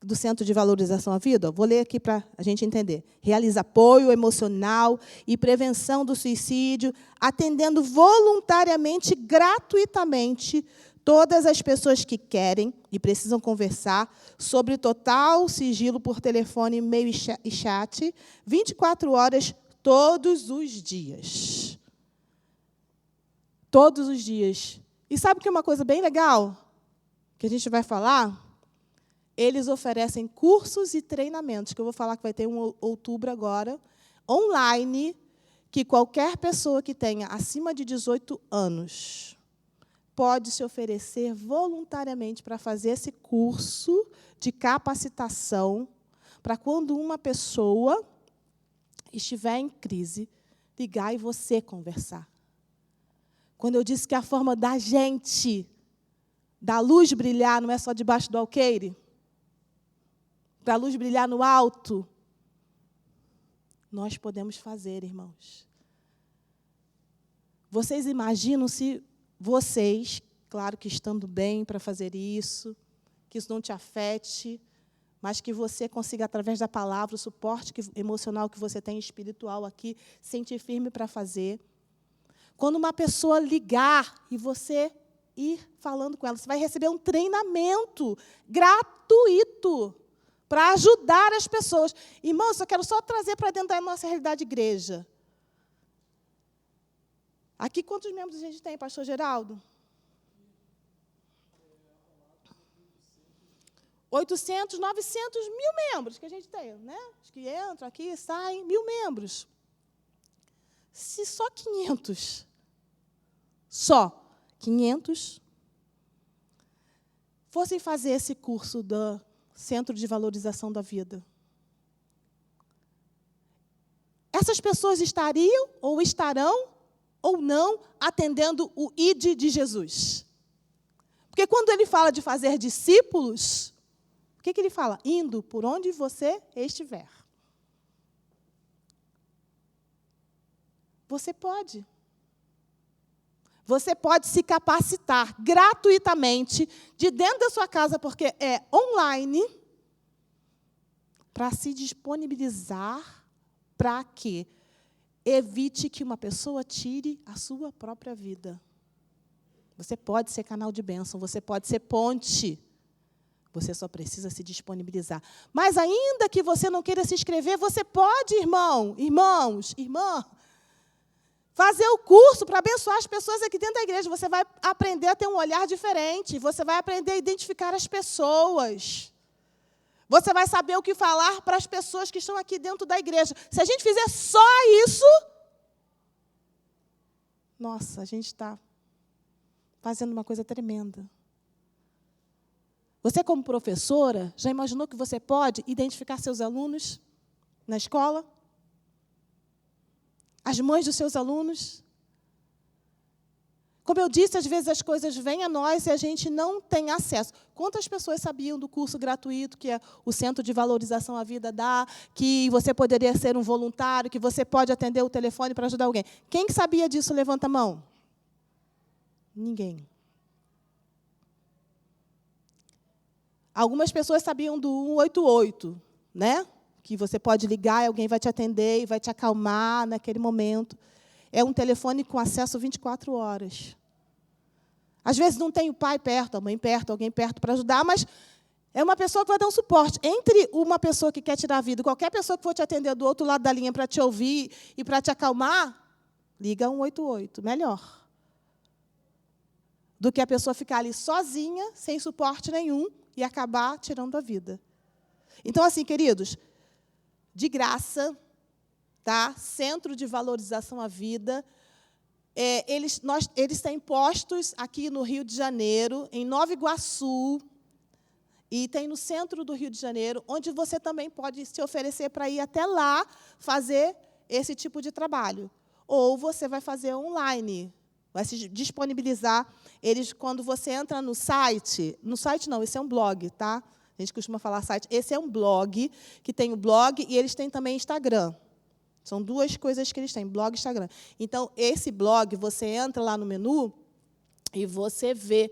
Speaker 1: Do Centro de Valorização à Vida? Vou ler aqui para a gente entender. Realiza apoio emocional e prevenção do suicídio, atendendo voluntariamente, gratuitamente, todas as pessoas que querem e precisam conversar sobre total sigilo por telefone, e-mail e chat, 24 horas, todos os dias. Todos os dias. E sabe que é uma coisa bem legal que a gente vai falar? Eles oferecem cursos e treinamentos, que eu vou falar que vai ter em outubro agora, online, que qualquer pessoa que tenha acima de 18 anos pode se oferecer voluntariamente para fazer esse curso de capacitação, para quando uma pessoa estiver em crise, ligar e você conversar. Quando eu disse que a forma da gente, da luz brilhar, não é só debaixo do alqueire, para a luz brilhar no alto, nós podemos fazer, irmãos. Vocês imaginam se vocês, claro que estando bem para fazer isso, que isso não te afete, mas que você consiga, através da palavra, o suporte emocional que você tem, espiritual aqui, sentir firme para fazer. Quando uma pessoa ligar e você ir falando com ela, você vai receber um treinamento gratuito para ajudar as pessoas. Irmãos, eu quero só trazer para dentro da nossa realidade de igreja. Aqui, quantos membros a gente tem, pastor Geraldo? 800, 900, 1.000 membros que a gente tem, né? Os que entram aqui, saem, 1.000 membros. Se só 500, fossem fazer esse curso do Centro de Valorização da Vida, essas pessoas estariam ou estarão ou não atendendo o ID de Jesus? Porque quando ele fala de fazer discípulos, o que ele fala? Indo por onde você estiver. Você pode. Você pode se capacitar gratuitamente de dentro da sua casa, porque é online, para se disponibilizar para que evite que uma pessoa tire a sua própria vida. Você pode ser canal de bênção, você pode ser ponte. Você só precisa se disponibilizar. Mas ainda que você não queira se inscrever, você pode, irmã, fazer o curso para abençoar as pessoas aqui dentro da igreja. Você vai aprender a ter um olhar diferente. Você vai aprender a identificar as pessoas. Você vai saber o que falar para as pessoas que estão aqui dentro da igreja. Se a gente fizer só isso, nossa, a gente está fazendo uma coisa tremenda. Você, como professora, já imaginou que você pode identificar seus alunos na escola? As mães dos seus alunos? Como eu disse, às vezes as coisas vêm a nós e a gente não tem acesso. Quantas pessoas sabiam do curso gratuito que o Centro de Valorização à Vida dá, que você poderia ser um voluntário, que você pode atender o telefone para ajudar alguém? Quem sabia disso, levanta a mão. Ninguém. Algumas pessoas sabiam do 188, né? Que você pode ligar e alguém vai te atender e vai te acalmar naquele momento. É um telefone com acesso 24 horas. Às vezes não tem o pai perto, a mãe perto, alguém perto para ajudar, mas é uma pessoa que vai dar um suporte. Entre uma pessoa que quer tirar a vida, qualquer pessoa que for te atender do outro lado da linha para te ouvir e para te acalmar, liga 188, melhor. Do que a pessoa ficar ali sozinha, sem suporte nenhum, e acabar tirando a vida. Então, assim, queridos, de graça, tá? Centro de Valorização à Vida, eles têm postos aqui no Rio de Janeiro, em Nova Iguaçu, e tem no centro do Rio de Janeiro, onde você também pode se oferecer para ir até lá fazer esse tipo de trabalho. Ou você vai fazer online, vai se disponibilizar. Eles, quando você entra no site não, esse é um blog, tá? A gente costuma falar site. Esse é um blog, que tem o blog e eles têm também Instagram. São duas coisas que eles têm, blog e Instagram. Então, esse blog, você entra lá no menu e você vê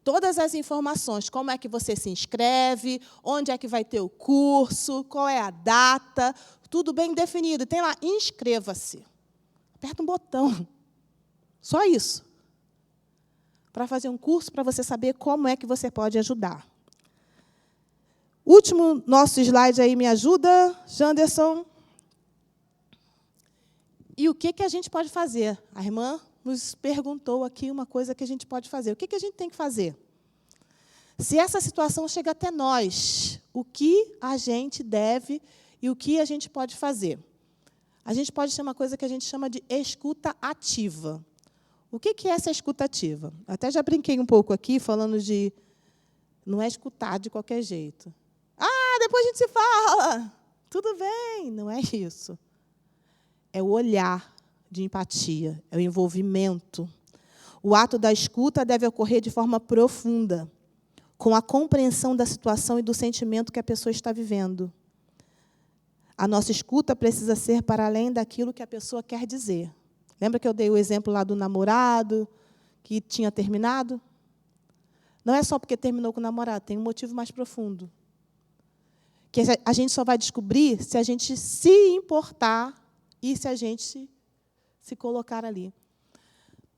Speaker 1: todas as informações, como é que você se inscreve, onde é que vai ter o curso, qual é a data, tudo bem definido. Tem lá, inscreva-se. Aperta um botão. Só isso. Para fazer um curso, para você saber como é que você pode ajudar. Último nosso slide aí, me ajuda, Janderson. E o que a gente pode fazer? A irmã nos perguntou aqui uma coisa que a gente pode fazer. O que a gente tem que fazer? Se essa situação chega até nós, o que a gente deve e o que a gente pode fazer? A gente pode ter uma coisa que a gente chama de escuta ativa. O que é essa escuta ativa? Até já brinquei um pouco aqui, falando de... Não é escutar de qualquer jeito. Ah, depois a gente se fala. Tudo bem, não é isso. É o olhar de empatia, é o envolvimento. O ato da escuta deve ocorrer de forma profunda, com a compreensão da situação e do sentimento que a pessoa está vivendo. A nossa escuta precisa ser para além daquilo que a pessoa quer dizer. Lembra que eu dei o exemplo lá do namorado que tinha terminado? Não é só porque terminou com o namorado, tem um motivo mais profundo. Que a gente só vai descobrir se a gente se importar e se a gente se colocar ali.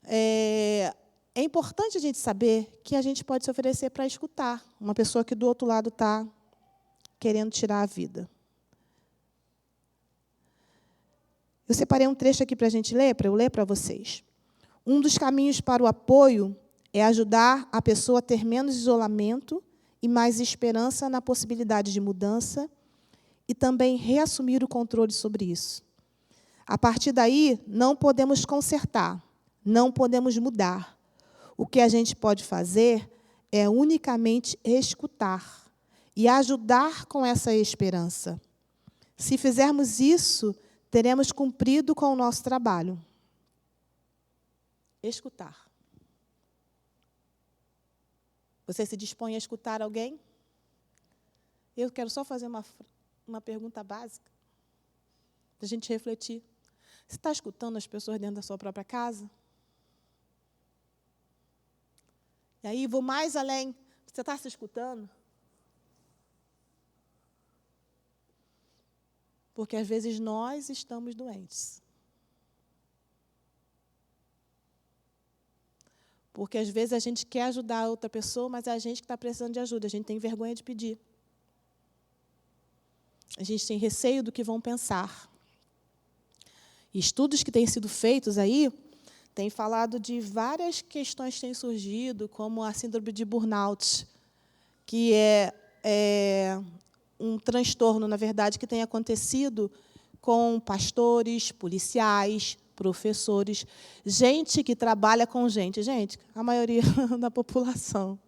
Speaker 1: É importante a gente saber que a gente pode se oferecer para escutar uma pessoa que do outro lado está querendo tirar a vida. Eu separei um trecho aqui para a gente ler, para eu ler para vocês. Um dos caminhos para o apoio é ajudar a pessoa a ter menos isolamento e mais esperança na possibilidade de mudança e também reassumir o controle sobre isso. A partir daí, não podemos consertar, não podemos mudar. O que a gente pode fazer é unicamente escutar e ajudar com essa esperança. Se fizermos isso, teremos cumprido com o nosso trabalho. Escutar. Você se dispõe a escutar alguém? Eu quero só fazer uma pergunta básica, para a gente refletir. Você está escutando as pessoas dentro da sua própria casa? E aí, vou mais além. Você está se escutando? Porque, às vezes, nós estamos doentes. Porque, às vezes, a gente quer ajudar a outra pessoa, mas é a gente que está precisando de ajuda. A gente tem vergonha de pedir. A gente tem receio do que vão pensar. Estudos que têm sido feitos aí têm falado de várias questões que têm surgido, como a síndrome de burnout, que é um transtorno, na verdade, que tem acontecido com pastores, policiais, professores, gente que trabalha com gente. Gente, a maioria da população.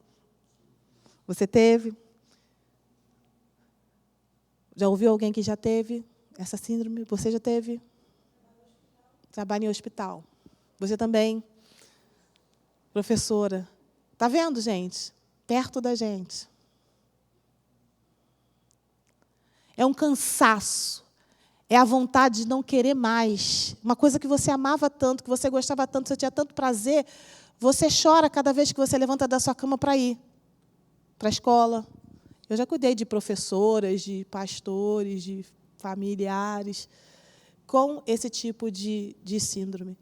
Speaker 1: Você teve? Já ouviu alguém que já teve essa síndrome? Você já teve? Trabalha em hospital. Você também? Professora. Está vendo, gente? Perto da gente. É um cansaço. É a vontade de não querer mais. Uma coisa que você amava tanto, que você gostava tanto, você tinha tanto prazer, você chora cada vez que você levanta da sua cama para ir para a escola. Eu já cuidei de professoras, de pastores, de familiares com esse tipo de síndrome.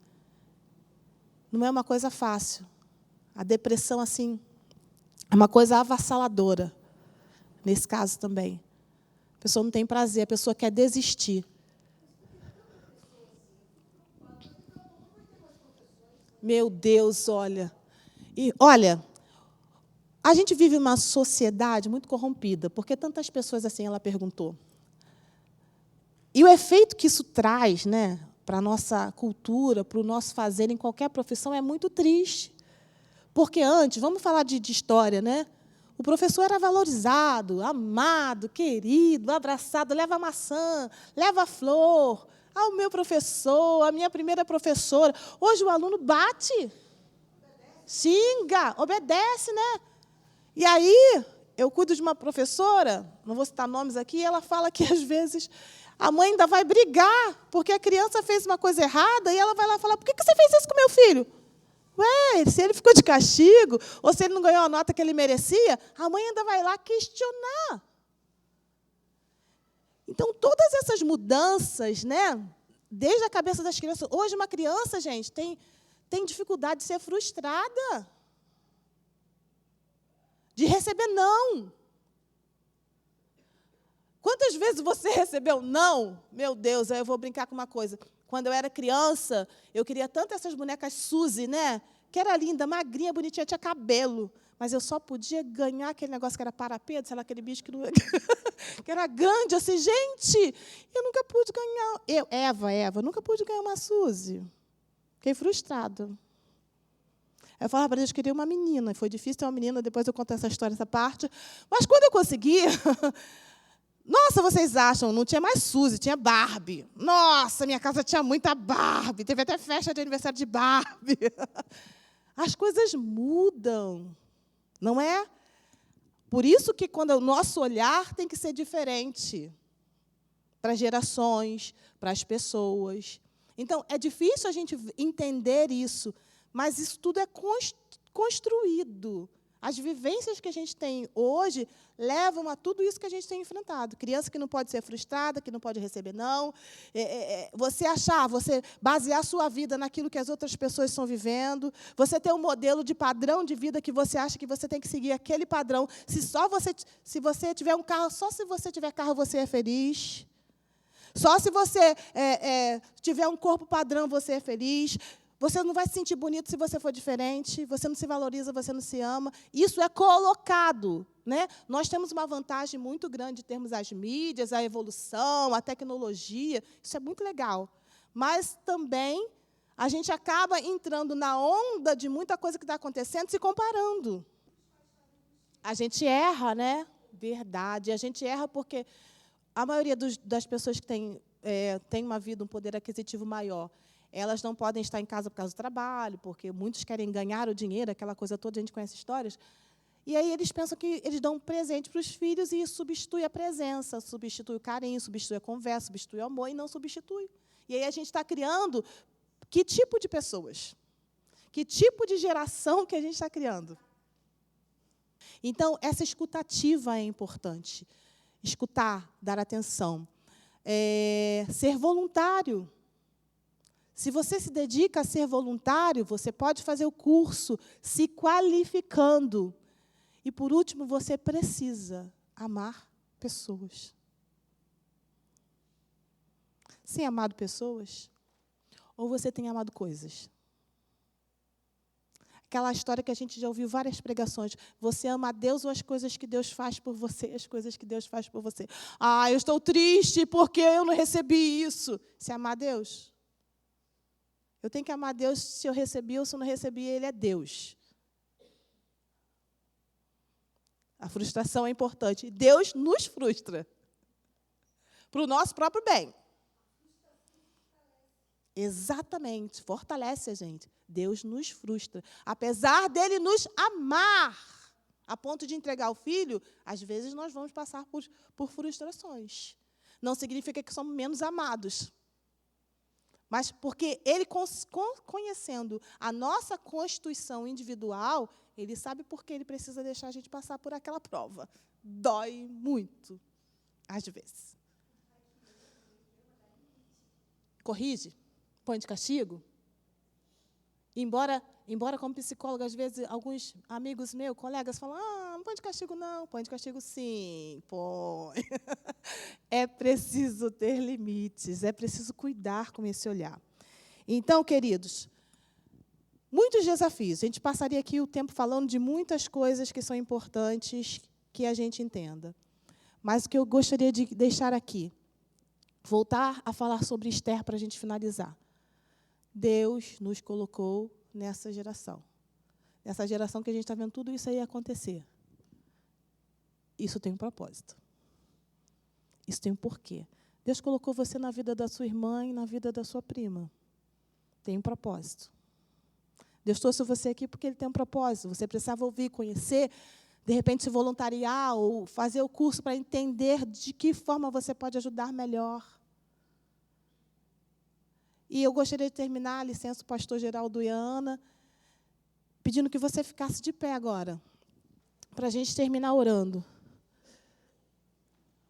Speaker 1: Não é uma coisa fácil. A depressão, assim, é uma coisa avassaladora, nesse caso também. A pessoa não tem prazer, a pessoa quer desistir. Meu Deus, olha. E, olha, a gente vive uma sociedade muito corrompida, porque tantas pessoas assim, ela perguntou. E o efeito que isso traz, né, para a nossa cultura, para o nosso fazer em qualquer profissão, é muito triste. Porque antes, vamos falar de história, né? O professor era valorizado, amado, querido, abraçado, leva maçã, leva flor. Ah, o meu professor, a minha primeira professora. Hoje o aluno bate, xinga, obedece, né? E aí, eu cuido de uma professora, não vou citar nomes aqui, ela fala que, às vezes, a mãe ainda vai brigar, porque a criança fez uma coisa errada, e ela vai lá falar, por que você fez isso com meu filho? Ué, se ele ficou de castigo, ou se ele não ganhou a nota que ele merecia, a mãe ainda vai lá questionar. Então, todas essas mudanças, né, desde a cabeça das crianças. Hoje, uma criança, gente, tem dificuldade de ser frustrada, de receber não. Quantas vezes você recebeu não? Meu Deus, aí eu vou brincar com uma coisa. Quando eu era criança, eu queria tanto essas bonecas Suzy, né? Que era linda, magrinha, bonitinha, tinha cabelo. Mas eu só podia ganhar aquele negócio que era parapeito, sei lá, aquele bicho que, não... que era grande, assim, gente. Eu nunca pude ganhar. Eva, nunca pude ganhar uma Suzy. Fiquei frustrada. Eu falava para Deus que eu queria uma menina. Foi difícil ter uma menina, depois eu conto essa história, essa parte. Mas quando eu consegui... Nossa, vocês acham, não tinha mais Suzy, tinha Barbie. Nossa, minha casa tinha muita Barbie. Teve até festa de aniversário de Barbie. As coisas mudam, não é? Por isso que quando o nosso olhar tem que ser diferente para as gerações, para as pessoas. Então, é difícil a gente entender isso, mas isso tudo é construído. As vivências que a gente tem hoje levam a tudo isso que a gente tem enfrentado. Criança que não pode ser frustrada, que não pode receber não. Você basear a sua vida naquilo que as outras pessoas estão vivendo. Você ter um modelo de padrão de vida que você acha que você tem que seguir aquele padrão. Se você tiver um carro, só se você tiver carro você é feliz. Só se você tiver um corpo padrão você é feliz. Você não vai se sentir bonito se você for diferente, você não se valoriza, você não se ama. Isso é colocado, né? Nós temos uma vantagem muito grande de termos as mídias, a evolução, a tecnologia. Isso é muito legal. Mas também a gente acaba entrando na onda de muita coisa que está acontecendo, se comparando. A gente erra, né? Verdade. A gente erra porque a maioria das pessoas que tem uma vida, um poder aquisitivo maior, elas não podem estar em casa por causa do trabalho, porque muitos querem ganhar o dinheiro, aquela coisa toda, a gente conhece histórias. E aí eles pensam que eles dão um presente para os filhos e isso substitui a presença, substitui o carinho, substitui a conversa, substitui o amor e não substitui. E aí a gente está criando que tipo de pessoas? Que tipo de geração que a gente está criando? Então, essa escutativa é importante. Escutar, dar atenção. Ser voluntário. Se você se dedica a ser voluntário, você pode fazer o curso se qualificando. E, por último, você precisa amar pessoas. Você tem amado pessoas? Ou você tem amado coisas? Aquela história que a gente já ouviu várias pregações. Você ama a Deus ou as coisas que Deus faz por você, as coisas que Deus faz por você. Ah, eu estou triste porque eu não recebi isso. Você ama a Deus? Eu tenho que amar a Deus se eu recebi ou se eu não recebi, Ele é Deus. A frustração é importante. Deus nos frustra. Para o nosso próprio bem. Exatamente. Fortalece a gente. Deus nos frustra. Apesar dele nos amar, a ponto de entregar o filho, às vezes nós vamos passar por frustrações. Não significa que somos menos amados. Mas porque ele, conhecendo a nossa constituição individual, ele sabe por que ele precisa deixar a gente passar por aquela prova. Dói muito, às vezes. Corrige, põe de castigo. Embora como psicóloga, às vezes, alguns amigos meus, colegas, falam, não põe de castigo, não. Põe de castigo, sim, põe. É preciso ter limites, é preciso cuidar com esse olhar. Então, queridos, muitos desafios. A gente passaria aqui o tempo falando de muitas coisas que são importantes que a gente entenda. Mas o que eu gostaria de deixar aqui, voltar a falar sobre Esther para a gente finalizar. Deus nos colocou nessa geração. Nessa geração que a gente está vendo tudo isso aí acontecer. Isso tem um propósito. Isso tem um porquê. Deus colocou você na vida da sua irmã e na vida da sua prima. Tem um propósito. Deus trouxe você aqui porque Ele tem um propósito. Você precisava ouvir, conhecer, de repente se voluntariar ou fazer o curso para entender de que forma você pode ajudar melhor. E eu gostaria de terminar, licença, o pastor Geraldo e a Ana, pedindo que você ficasse de pé agora, para a gente terminar orando.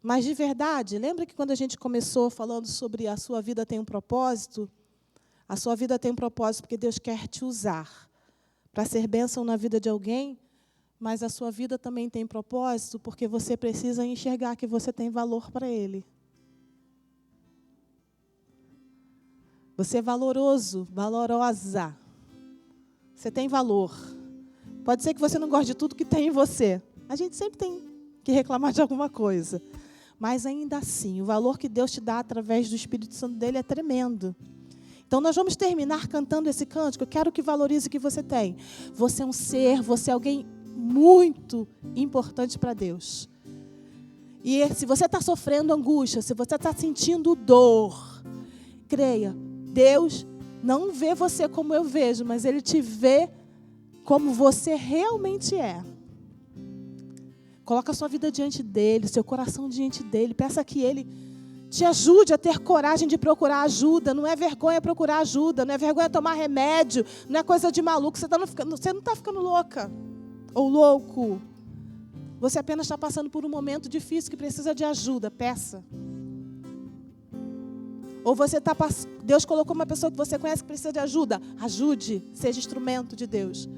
Speaker 1: Mas, de verdade, lembra que quando a gente começou falando sobre a sua vida tem um propósito? A sua vida tem um propósito porque Deus quer te usar para ser bênção na vida de alguém, mas a sua vida também tem propósito porque você precisa enxergar que você tem valor para Ele. Você é valoroso, valorosa. Você tem valor. Pode ser que você não goste de tudo que tem em você. A gente sempre tem que reclamar de alguma coisa. Mas, ainda assim, o valor que Deus te dá através do Espírito Santo dele é tremendo. Então, nós vamos terminar cantando esse cântico. Eu quero que valorize o que você tem. Você é um ser, você é alguém muito importante para Deus. E se você está sofrendo angústia, se você está sentindo dor, creia, Deus não vê você como eu vejo, mas Ele te vê como você realmente é. Coloca a sua vida diante dEle, seu coração diante dEle. Peça que Ele te ajude a ter coragem de procurar ajuda. Não é vergonha procurar ajuda, não é vergonha tomar remédio, não é coisa de maluco. Você não está ficando louca ou louco. Você apenas está passando por um momento difícil que precisa de ajuda. Peça. Ou Deus colocou uma pessoa que você conhece que precisa de ajuda. Ajude, seja instrumento de Deus.